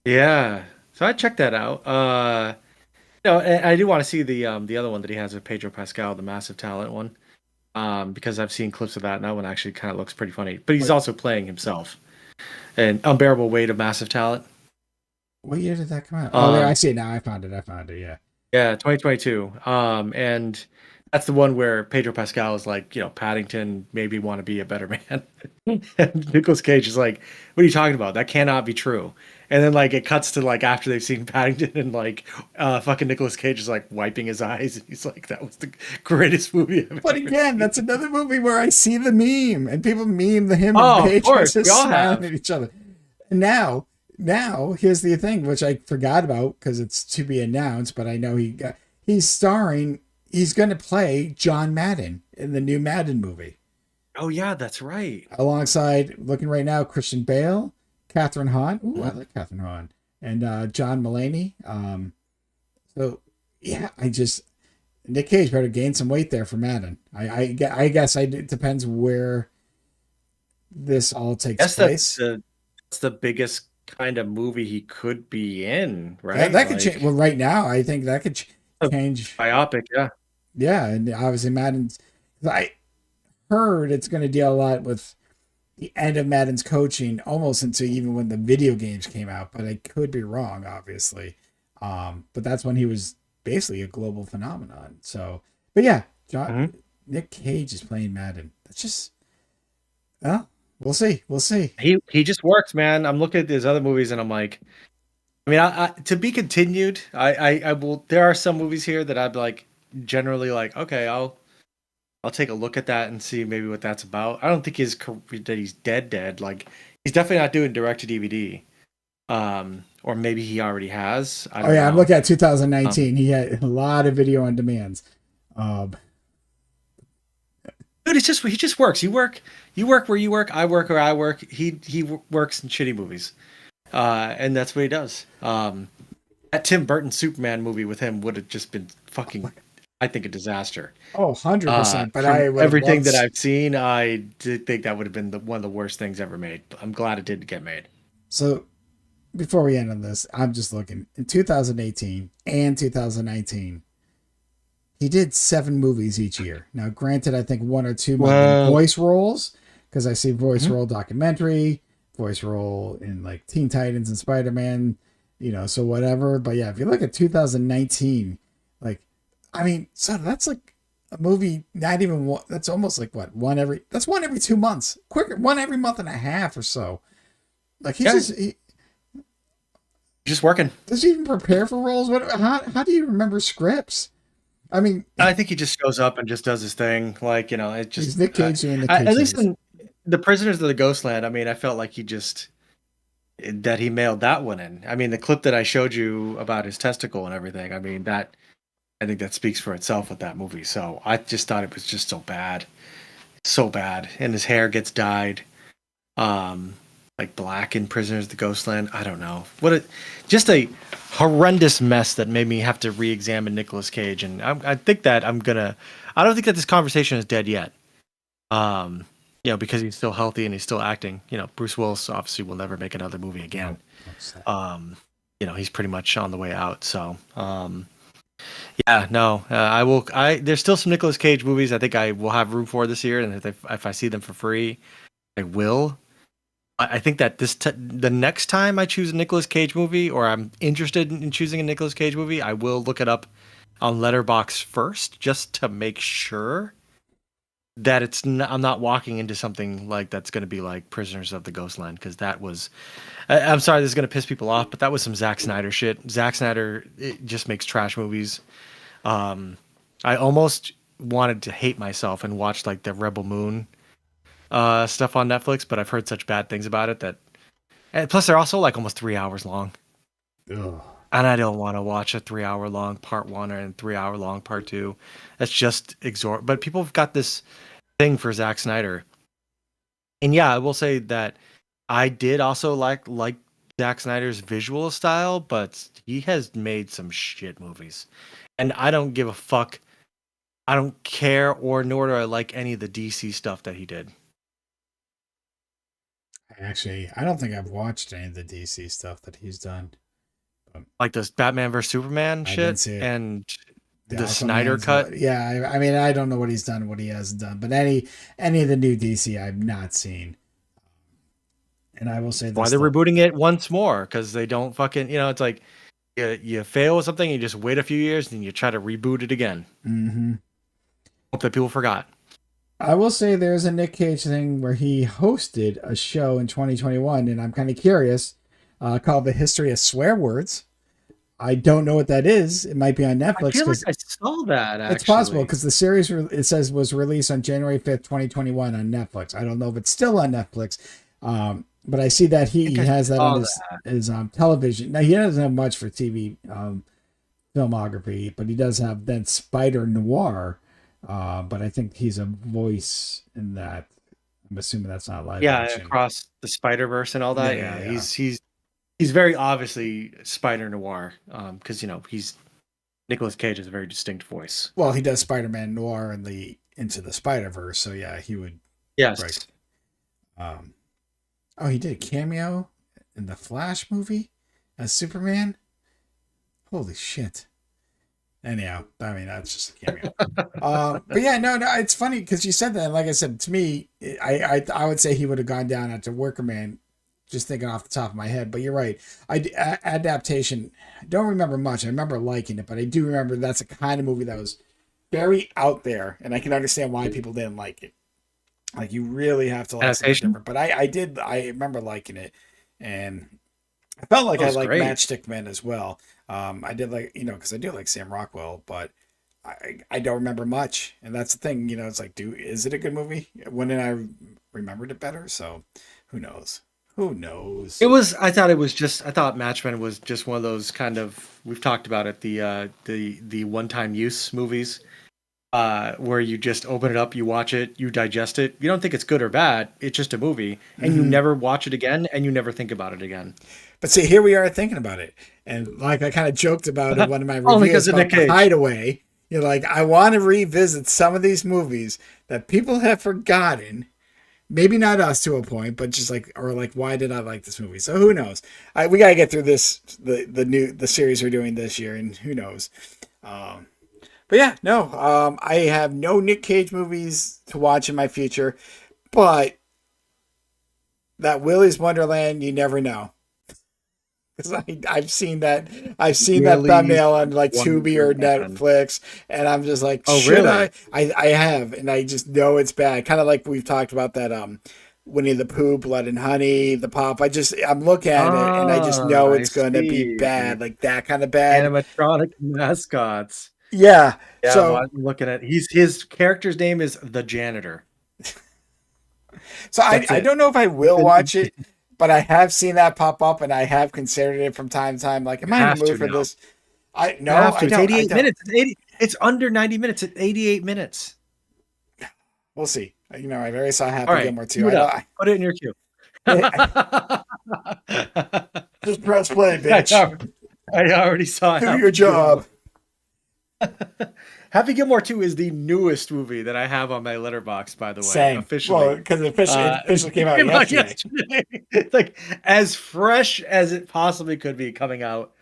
[SPEAKER 2] Yeah. So I'd check that out. And I do want to see the other one that he has with Pedro Pascal, the massive talent one. Because I've seen clips of that, and that one actually kind of looks pretty funny. But he's
[SPEAKER 1] What
[SPEAKER 2] also playing himself. An unbearable weight of massive talent.
[SPEAKER 1] what year did that come out? Oh, there I
[SPEAKER 2] Um,
[SPEAKER 1] see it now. I found it. Yeah.
[SPEAKER 2] yeah, 2022. And That's the one where Pedro Pascal is like, Paddington made me want to be a better man. And Nicolas Cage is like, what are you talking about? That cannot be true. And then like it cuts to like after they've seen Paddington and like fucking Nicolas Cage is like wiping his eyes and he's like, that was the greatest movie I've
[SPEAKER 1] But
[SPEAKER 2] ever
[SPEAKER 1] again,
[SPEAKER 2] seen.
[SPEAKER 1] that's another movie where I see the meme and people meme the him and
[SPEAKER 2] Oh, of
[SPEAKER 1] Paige
[SPEAKER 2] course.
[SPEAKER 1] just
[SPEAKER 2] We all
[SPEAKER 1] smiling
[SPEAKER 2] have.
[SPEAKER 1] at each other. And now here's the thing, which I forgot about because it's to be announced, but I know he's starring. He's going to play John Madden in the new Madden movie,
[SPEAKER 2] Oh yeah, that's right.
[SPEAKER 1] alongside looking right now Christian Bale, Catherine Hahn. Ooh, I
[SPEAKER 2] Mhm.
[SPEAKER 1] like Catherine Hahn, and John Mulaney. So yeah, I just Nick Cage better gain some weight there for Madden. I guess it depends where this all takes
[SPEAKER 2] Guess that's
[SPEAKER 1] place.
[SPEAKER 2] the biggest kind of movie he could be in,
[SPEAKER 1] That
[SPEAKER 2] right?
[SPEAKER 1] that could change.
[SPEAKER 2] Like
[SPEAKER 1] Well, right now I think that could
[SPEAKER 2] a
[SPEAKER 1] change.
[SPEAKER 2] biopic, yeah.
[SPEAKER 1] Yeah, and obviously Madden's. I heard it's going to deal a lot with the end of Madden's coaching, almost into even when the video games came out. But I could be wrong, obviously. But that's when he was basically a global phenomenon. So, but yeah,
[SPEAKER 2] Mhm.
[SPEAKER 1] Nick Cage is playing Madden. That's just, well, we'll see. We'll see.
[SPEAKER 2] He just works, man. I'm looking at these other movies and I'm like, I mean, to be continued. I will. There are some movies here that I'd like generally like. Okay, I'll take a look at that and see maybe what that's about. I don't think that he's dead. Like he's definitely not doing direct to DVD. Or maybe he already has. I
[SPEAKER 1] Oh
[SPEAKER 2] don't
[SPEAKER 1] yeah, I'm
[SPEAKER 2] know.
[SPEAKER 1] looking at
[SPEAKER 2] Um,
[SPEAKER 1] 2019. He had a lot of video on demands. Um,
[SPEAKER 2] Dude, it's just he just works. You work where you work. I work where I work. He works in shitty movies, and that's what he does. That Tim Burton Superman movie with him would have just been fucking, I think, a disaster.
[SPEAKER 1] 100%. But
[SPEAKER 2] From
[SPEAKER 1] I would have
[SPEAKER 2] everything that
[SPEAKER 1] loved.
[SPEAKER 2] I've seen, I did think that would have been one of the worst things ever made. But I'm glad it didn't get made.
[SPEAKER 1] So before we end on this, I'm just looking in 2018 and 2019. He did 7 movies each year. Now, granted, I think 1 or 2 might have been
[SPEAKER 2] Wow.
[SPEAKER 1] voice roles because I see voice
[SPEAKER 2] Mhm.
[SPEAKER 1] role documentary, voice role in like Teen Titans and Spider Man, so whatever. But yeah, if you look at 2019, like, I mean, so that's like a movie, not even one, that's almost like what, that's one every 2 months, quicker, one every month and a half or so. Like,
[SPEAKER 2] Yeah, just working.
[SPEAKER 1] does he even prepare for roles? How do you remember scripts? I mean,
[SPEAKER 2] I think he just shows up and just does his thing. Like, it
[SPEAKER 1] he's
[SPEAKER 2] just,
[SPEAKER 1] Nick Cage doing Nick
[SPEAKER 2] at
[SPEAKER 1] Cage
[SPEAKER 2] least
[SPEAKER 1] things.
[SPEAKER 2] in the Prisoners of the Ghostland, I mean, I felt like that he mailed that one in. I mean, the clip that I showed you about his testicle and everything, I mean, I think that speaks for itself with that movie. So I just thought it was just so bad. And his hair gets dyed, um, like black in Prisoners of the Ghostland. I don't know just a horrendous mess that made me have to re-examine Nicolas Cage. And I think that I don't think that this conversation is dead yet. Um, because he's still healthy and he's still acting. Bruce Willis obviously will never make another movie again.
[SPEAKER 1] No,
[SPEAKER 2] Um, he's pretty much on the way out. So, yeah, no, I will. There's still some Nicolas Cage movies I think I will have room for this year, and if I see them for free, I will. I think that the next time I choose a Nicolas Cage movie, or I'm interested in choosing a Nicolas Cage movie, I will look it up on Letterboxd first, just to make sure that I'm not walking into something like that's going to be like Prisoners of the Ghostland, because that was. I'm sorry, this is going to piss people off, but that was some Zack Snyder shit. Zack Snyder just makes trash movies. Um, I almost wanted to hate myself and watch like the Rebel Moon stuff on Netflix, but I've heard such bad things about it that. And plus, they're also like almost 3 hours long,
[SPEAKER 1] ugh.
[SPEAKER 2] and I don't want to watch a 3 hour long part one and 3 hour long part two. That's just exhort. But people have got this thing for Zack Snyder, and yeah, I will say that I did also like Zack Snyder's visual style, but he has made some shit movies, and I don't give a fuck. I don't care, or nor do I like any of the DC stuff that he did.
[SPEAKER 1] Actually, I don't think I've watched any of the DC stuff that he's done. But
[SPEAKER 2] Like this Batman vs Superman
[SPEAKER 1] I didn't
[SPEAKER 2] shit
[SPEAKER 1] see it.
[SPEAKER 2] and
[SPEAKER 1] The
[SPEAKER 2] the Snyder
[SPEAKER 1] Aquaman's
[SPEAKER 2] cut.
[SPEAKER 1] what? Yeah, I mean, I don't know what he's done, what he hasn't done, but any of the new DC I've not seen, and I will say
[SPEAKER 2] Why
[SPEAKER 1] this:
[SPEAKER 2] they're rebooting it once more? Because they don't fucking, it's like you fail with something, you just wait a few years and you try to reboot it again.
[SPEAKER 1] mm-hmm.
[SPEAKER 2] that people forgot.
[SPEAKER 1] I will say there's a Nick Cage thing where he hosted a show in 2021, and I'm kind of curious, called The History of Swear Words. I don't know what that is. It might be on
[SPEAKER 2] I
[SPEAKER 1] Netflix
[SPEAKER 2] feel like
[SPEAKER 1] because
[SPEAKER 2] I saw that
[SPEAKER 1] it's possible
[SPEAKER 2] actually.
[SPEAKER 1] because the series it says was released on January 5th, 2021 on Netflix. I don't know if it's still on Netflix, but I see that
[SPEAKER 2] I think
[SPEAKER 1] he
[SPEAKER 2] I
[SPEAKER 1] has that on
[SPEAKER 2] saw
[SPEAKER 1] his television. Now he doesn't have much for TV filmography, but he does have then Spider Noir. But I think he's a voice in that. I'm assuming that's not live
[SPEAKER 2] Yeah,
[SPEAKER 1] action.
[SPEAKER 2] across the Spider-Verse and all
[SPEAKER 1] Yeah,
[SPEAKER 2] that.
[SPEAKER 1] yeah,
[SPEAKER 2] Yeah,
[SPEAKER 1] yeah.
[SPEAKER 2] he's very obviously Spider Noir. Because he's Nicolas Cage has a very distinct voice.
[SPEAKER 1] Well, he does Spider-Man Noir in the Into the Spider-Verse, so yeah, he would. Right.
[SPEAKER 2] Yes.
[SPEAKER 1] Um, oh, he did a cameo in the Flash movie as Superman. Holy shit! Anyhow, I mean that's just a cameo. But yeah, no, it's funny because you said that. And like I said, to me, I would say he would have gone down after Worker Man, just thinking off the top of my head. But you're right. Adaptation. I don't remember much. I remember liking it, but I do remember that's a kind of movie that was very out there, and I can understand why people didn't like it. Like you really have to like something
[SPEAKER 2] Adaptation?
[SPEAKER 1] different. But I did. I remember liking it, and I felt like
[SPEAKER 2] That
[SPEAKER 1] I
[SPEAKER 2] was
[SPEAKER 1] liked
[SPEAKER 2] great.
[SPEAKER 1] Matchstick Men as well. I did like because I do like Sam Rockwell, but I don't remember much, and that's the thing. It's like, is it a good movie? Wouldn't I remembered it better? So who knows? Who knows?
[SPEAKER 2] I thought Matchmen was just one of those kind of, we've talked about it, the one-time use movies, where you just open it up, you watch it, you digest it. You don't think it's good or bad. It's just a movie, and you
[SPEAKER 1] Hmm.
[SPEAKER 2] never watch it again, and you never think about it again.
[SPEAKER 1] But see, here we are thinking about it, and like I kind of joked about in one of my
[SPEAKER 2] Only
[SPEAKER 1] reviews
[SPEAKER 2] because of
[SPEAKER 1] about
[SPEAKER 2] Nick
[SPEAKER 1] The
[SPEAKER 2] Cage.
[SPEAKER 1] Hideaway. Like I want to revisit some of these movies that people have forgotten. Maybe not us to a point, but just like, or like, why did I like this movie? So who knows? We gotta get through the series we're doing this year, and who knows? Um, but yeah, no, I have no Nick Cage movies to watch in my future, but that Willy's Wonderland, you never know. Because I've seen that
[SPEAKER 2] Willy's
[SPEAKER 1] thumbnail on like Tubi or
[SPEAKER 2] Wonderland.
[SPEAKER 1] Netflix, and I'm just like,
[SPEAKER 2] Oh,
[SPEAKER 1] should I?
[SPEAKER 2] really?
[SPEAKER 1] I have, and I just know it's bad. Kind of like we've talked about that Winnie the Pooh, Blood and Honey, the Pop. I'm looking at it, and I just
[SPEAKER 2] Ah,
[SPEAKER 1] know
[SPEAKER 2] I
[SPEAKER 1] it's gonna be
[SPEAKER 2] see.
[SPEAKER 1] bad, like that kind of bad.
[SPEAKER 2] Animatronic mascots.
[SPEAKER 1] Yeah.
[SPEAKER 2] Yeah, well,
[SPEAKER 1] So
[SPEAKER 2] I'm looking at his character's name is the janitor.
[SPEAKER 1] so
[SPEAKER 2] That's
[SPEAKER 1] I
[SPEAKER 2] it.
[SPEAKER 1] don't know if I will watch it, but I have seen that pop up, and I have considered it from time to time. Like, am
[SPEAKER 2] You
[SPEAKER 1] I in the
[SPEAKER 2] have
[SPEAKER 1] mood
[SPEAKER 2] to
[SPEAKER 1] for
[SPEAKER 2] now.
[SPEAKER 1] this? I
[SPEAKER 2] You
[SPEAKER 1] no,
[SPEAKER 2] have
[SPEAKER 1] I
[SPEAKER 2] to. It's
[SPEAKER 1] don't. I
[SPEAKER 2] 88
[SPEAKER 1] don't.
[SPEAKER 2] minutes. It's under 90 minutes. It's 88 minutes.
[SPEAKER 1] We'll see. I already saw
[SPEAKER 2] All
[SPEAKER 1] Happy
[SPEAKER 2] right.
[SPEAKER 1] Gilmore too.
[SPEAKER 2] Queue
[SPEAKER 1] I
[SPEAKER 2] it
[SPEAKER 1] don't.
[SPEAKER 2] up. Put it in your queue.
[SPEAKER 1] I just press play,
[SPEAKER 2] I,
[SPEAKER 1] bitch.
[SPEAKER 2] al- I already saw
[SPEAKER 1] Do your
[SPEAKER 2] Happy Gilmore.
[SPEAKER 1] job.
[SPEAKER 2] Happy Gilmore 2 is the newest movie that I have on my letterbox, by the way,
[SPEAKER 1] Same. Well,
[SPEAKER 2] officially.
[SPEAKER 1] because it officially came
[SPEAKER 2] It
[SPEAKER 1] out
[SPEAKER 2] came out
[SPEAKER 1] yesterday.
[SPEAKER 2] yesterday. It's like as fresh as it possibly could be coming out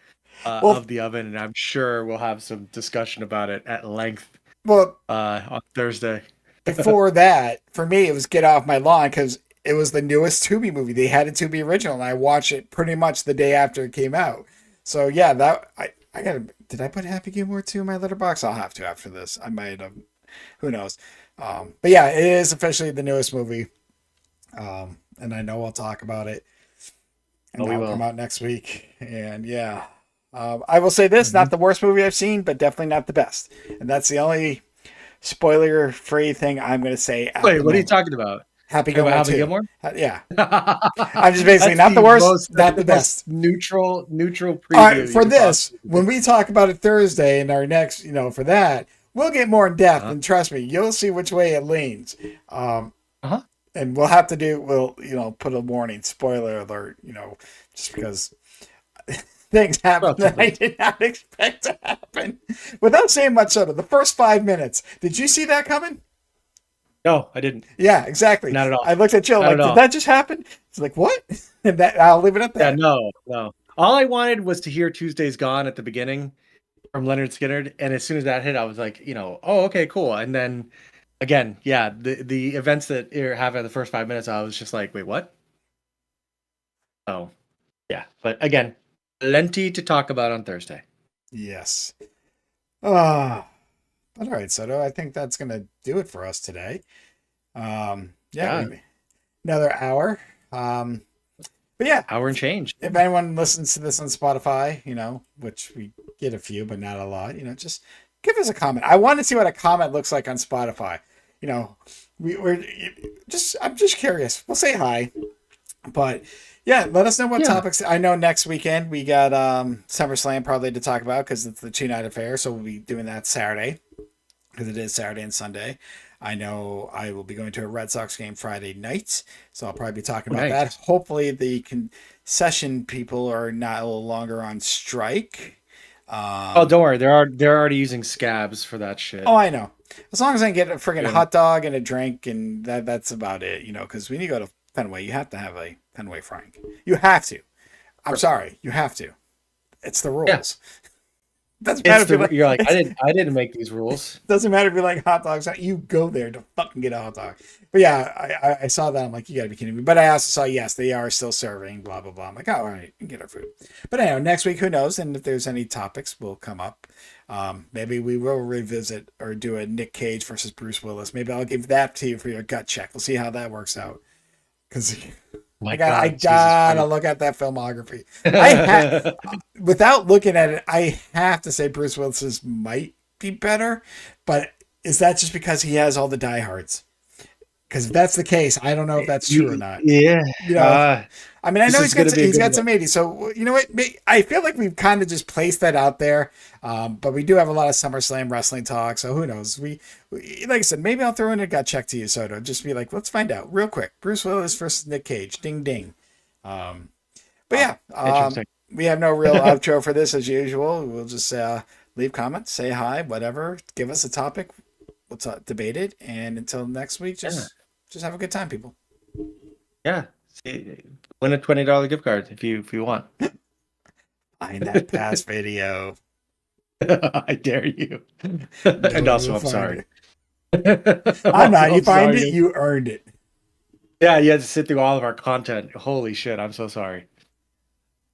[SPEAKER 1] Well,
[SPEAKER 2] of the oven, and I'm sure we'll have some discussion about it at length
[SPEAKER 1] well,
[SPEAKER 2] on Thursday.
[SPEAKER 1] before that, for me, it was Get Off My Lawn because it was the newest Tubi movie. They had a Tubi original, and I watched it pretty much the day after it came out. So yeah, that I gotta. Did I put Happy Gilmore 2 in my letterbox? I'll have to after this. I might have. Who knows? But yeah, it is officially the newest movie. And I know I'll talk about it, and
[SPEAKER 2] Oh, we
[SPEAKER 1] that'll come
[SPEAKER 2] will.
[SPEAKER 1] out next week. And yeah, I will say this:
[SPEAKER 2] Mhm.
[SPEAKER 1] not the worst movie I've seen, but definitely not the best. And that's the only spoiler-free thing I'm going to say at
[SPEAKER 2] Wait,
[SPEAKER 1] the
[SPEAKER 2] what are you
[SPEAKER 1] moment.
[SPEAKER 2] talking about?
[SPEAKER 1] Happy
[SPEAKER 2] Talking about
[SPEAKER 1] Gilmore
[SPEAKER 2] Happy
[SPEAKER 1] 2.
[SPEAKER 2] Gilmore?
[SPEAKER 1] Yeah, I'm just basically not the worst,
[SPEAKER 2] That's
[SPEAKER 1] not the
[SPEAKER 2] the most
[SPEAKER 1] best.
[SPEAKER 2] neutral
[SPEAKER 1] All right,
[SPEAKER 2] preview you
[SPEAKER 1] for
[SPEAKER 2] could
[SPEAKER 1] this,
[SPEAKER 2] possibly do.
[SPEAKER 1] when we talk about it Thursday in our next, for that, we'll get more in depth,
[SPEAKER 2] Uh-huh.
[SPEAKER 1] and trust me, you'll see which way it leans. Um,
[SPEAKER 2] Uh-huh.
[SPEAKER 1] and we'll put a warning, spoiler alert, just because things happen that I
[SPEAKER 2] Relatively.
[SPEAKER 1] did not expect to happen. Without saying much, so the first 5 minutes, did you see that coming?
[SPEAKER 2] No, I didn't.
[SPEAKER 1] Yeah, exactly.
[SPEAKER 2] Not at all.
[SPEAKER 1] I looked at Jill
[SPEAKER 2] Not at
[SPEAKER 1] like, did
[SPEAKER 2] all.
[SPEAKER 1] that just happen? It's like, what? And that I'll leave it at
[SPEAKER 2] Yeah,
[SPEAKER 1] that.
[SPEAKER 2] no, no. All I wanted was to hear Tuesday's Gone at the beginning from Leonard Skinner, and as soon as that hit, I was like, oh, okay, cool. And then again, yeah, the events that happened in the first 5 minutes, I was just like, wait, what? Oh, yeah. But again, plenty to talk about on Thursday.
[SPEAKER 1] Yes. Ah. But all right, Soto, I think that's gonna do it for us today. Yeah,
[SPEAKER 2] Yeah,
[SPEAKER 1] we another hour. But yeah,
[SPEAKER 2] hour and change.
[SPEAKER 1] if anyone listens to this on Spotify, which we get a few, but not a lot, just give us a comment. I want to see what a comment looks like on Spotify. You know, we're just, I'm just curious. We'll say hi, but yeah, let us know what
[SPEAKER 2] Yeah.
[SPEAKER 1] topics. I know next weekend we got SummerSlam probably to talk about because it's the 2 night affair. So we'll be doing that Saturday because it is Saturday and Sunday. I know I will be going to a Red Sox game Friday night, so I'll probably be talking
[SPEAKER 2] Oh,
[SPEAKER 1] about
[SPEAKER 2] nice.
[SPEAKER 1] that. Hopefully, the concession people are not a little longer on strike.
[SPEAKER 2] Oh,
[SPEAKER 1] Um,
[SPEAKER 2] don't worry. They're already using scabs for that shit.
[SPEAKER 1] oh, I know. As long as I can get a friggin'
[SPEAKER 2] Yeah.
[SPEAKER 1] hot dog and a drink, and that's about it. Because when you go to Fenway, you have to have a Fenway Frank. You have to. I'm sorry, you have to. It's the
[SPEAKER 2] Yeah.
[SPEAKER 1] rules. Doesn't matter
[SPEAKER 2] It's
[SPEAKER 1] if you
[SPEAKER 2] the
[SPEAKER 1] like.
[SPEAKER 2] you're like I didn't make these rules.
[SPEAKER 1] Doesn't matter if you like hot dogs. You go there to fucking get a hot dog. But yeah, I saw that. I'm like, you got to be kidding me. But I also saw, yes, they are still serving. Blah blah blah. I'm like, oh, all right, we can get our food. But anyway, next week, who knows? And if there's any topics, will come up. Maybe we will revisit or do a Nic Cage versus Bruce Willis. Maybe I'll give that to you for your gut check. We'll see how that works out. Because
[SPEAKER 2] My
[SPEAKER 1] I
[SPEAKER 2] God, Jesus
[SPEAKER 1] gotta
[SPEAKER 2] Christ.
[SPEAKER 1] look at that filmography. Without looking at it, I have to say Bruce Willis's might be better, but is that just because he has all the diehards? Because if that's the case, I don't know if that's true or not.
[SPEAKER 2] Yeah.
[SPEAKER 1] You know,
[SPEAKER 2] Uh,
[SPEAKER 1] I mean, I
[SPEAKER 2] this
[SPEAKER 1] know
[SPEAKER 2] is gonna be a
[SPEAKER 1] he's
[SPEAKER 2] good
[SPEAKER 1] got
[SPEAKER 2] one.
[SPEAKER 1] some 80s, so you know what? I feel like we've kind of just placed that out there, but we do have a lot of SummerSlam wrestling talk, so who knows? Like I said, maybe I'll throw in a gut check to you, Soto. Just be like, let's find out real quick. Bruce Willis versus Nic Cage, ding ding. Um, but
[SPEAKER 2] Oh,
[SPEAKER 1] yeah,
[SPEAKER 2] interesting.
[SPEAKER 1] we have no real outro for this as usual. We'll just leave comments, say hi, whatever. Give us a topic. We'll debate it. And until next week,
[SPEAKER 2] Yeah.
[SPEAKER 1] just have a good time, people.
[SPEAKER 2] Yeah. See, win a $20 gift card if you want.
[SPEAKER 1] Find that past video.
[SPEAKER 2] I dare you.
[SPEAKER 1] No
[SPEAKER 2] And
[SPEAKER 1] one
[SPEAKER 2] also,
[SPEAKER 1] will
[SPEAKER 2] I'm
[SPEAKER 1] find
[SPEAKER 2] sorry.
[SPEAKER 1] it. I'm
[SPEAKER 2] Also,
[SPEAKER 1] not. You
[SPEAKER 2] I'm
[SPEAKER 1] find
[SPEAKER 2] sorry.
[SPEAKER 1] it, you earned it.
[SPEAKER 2] Yeah, you had to sit through all of our content. Holy shit, I'm so sorry.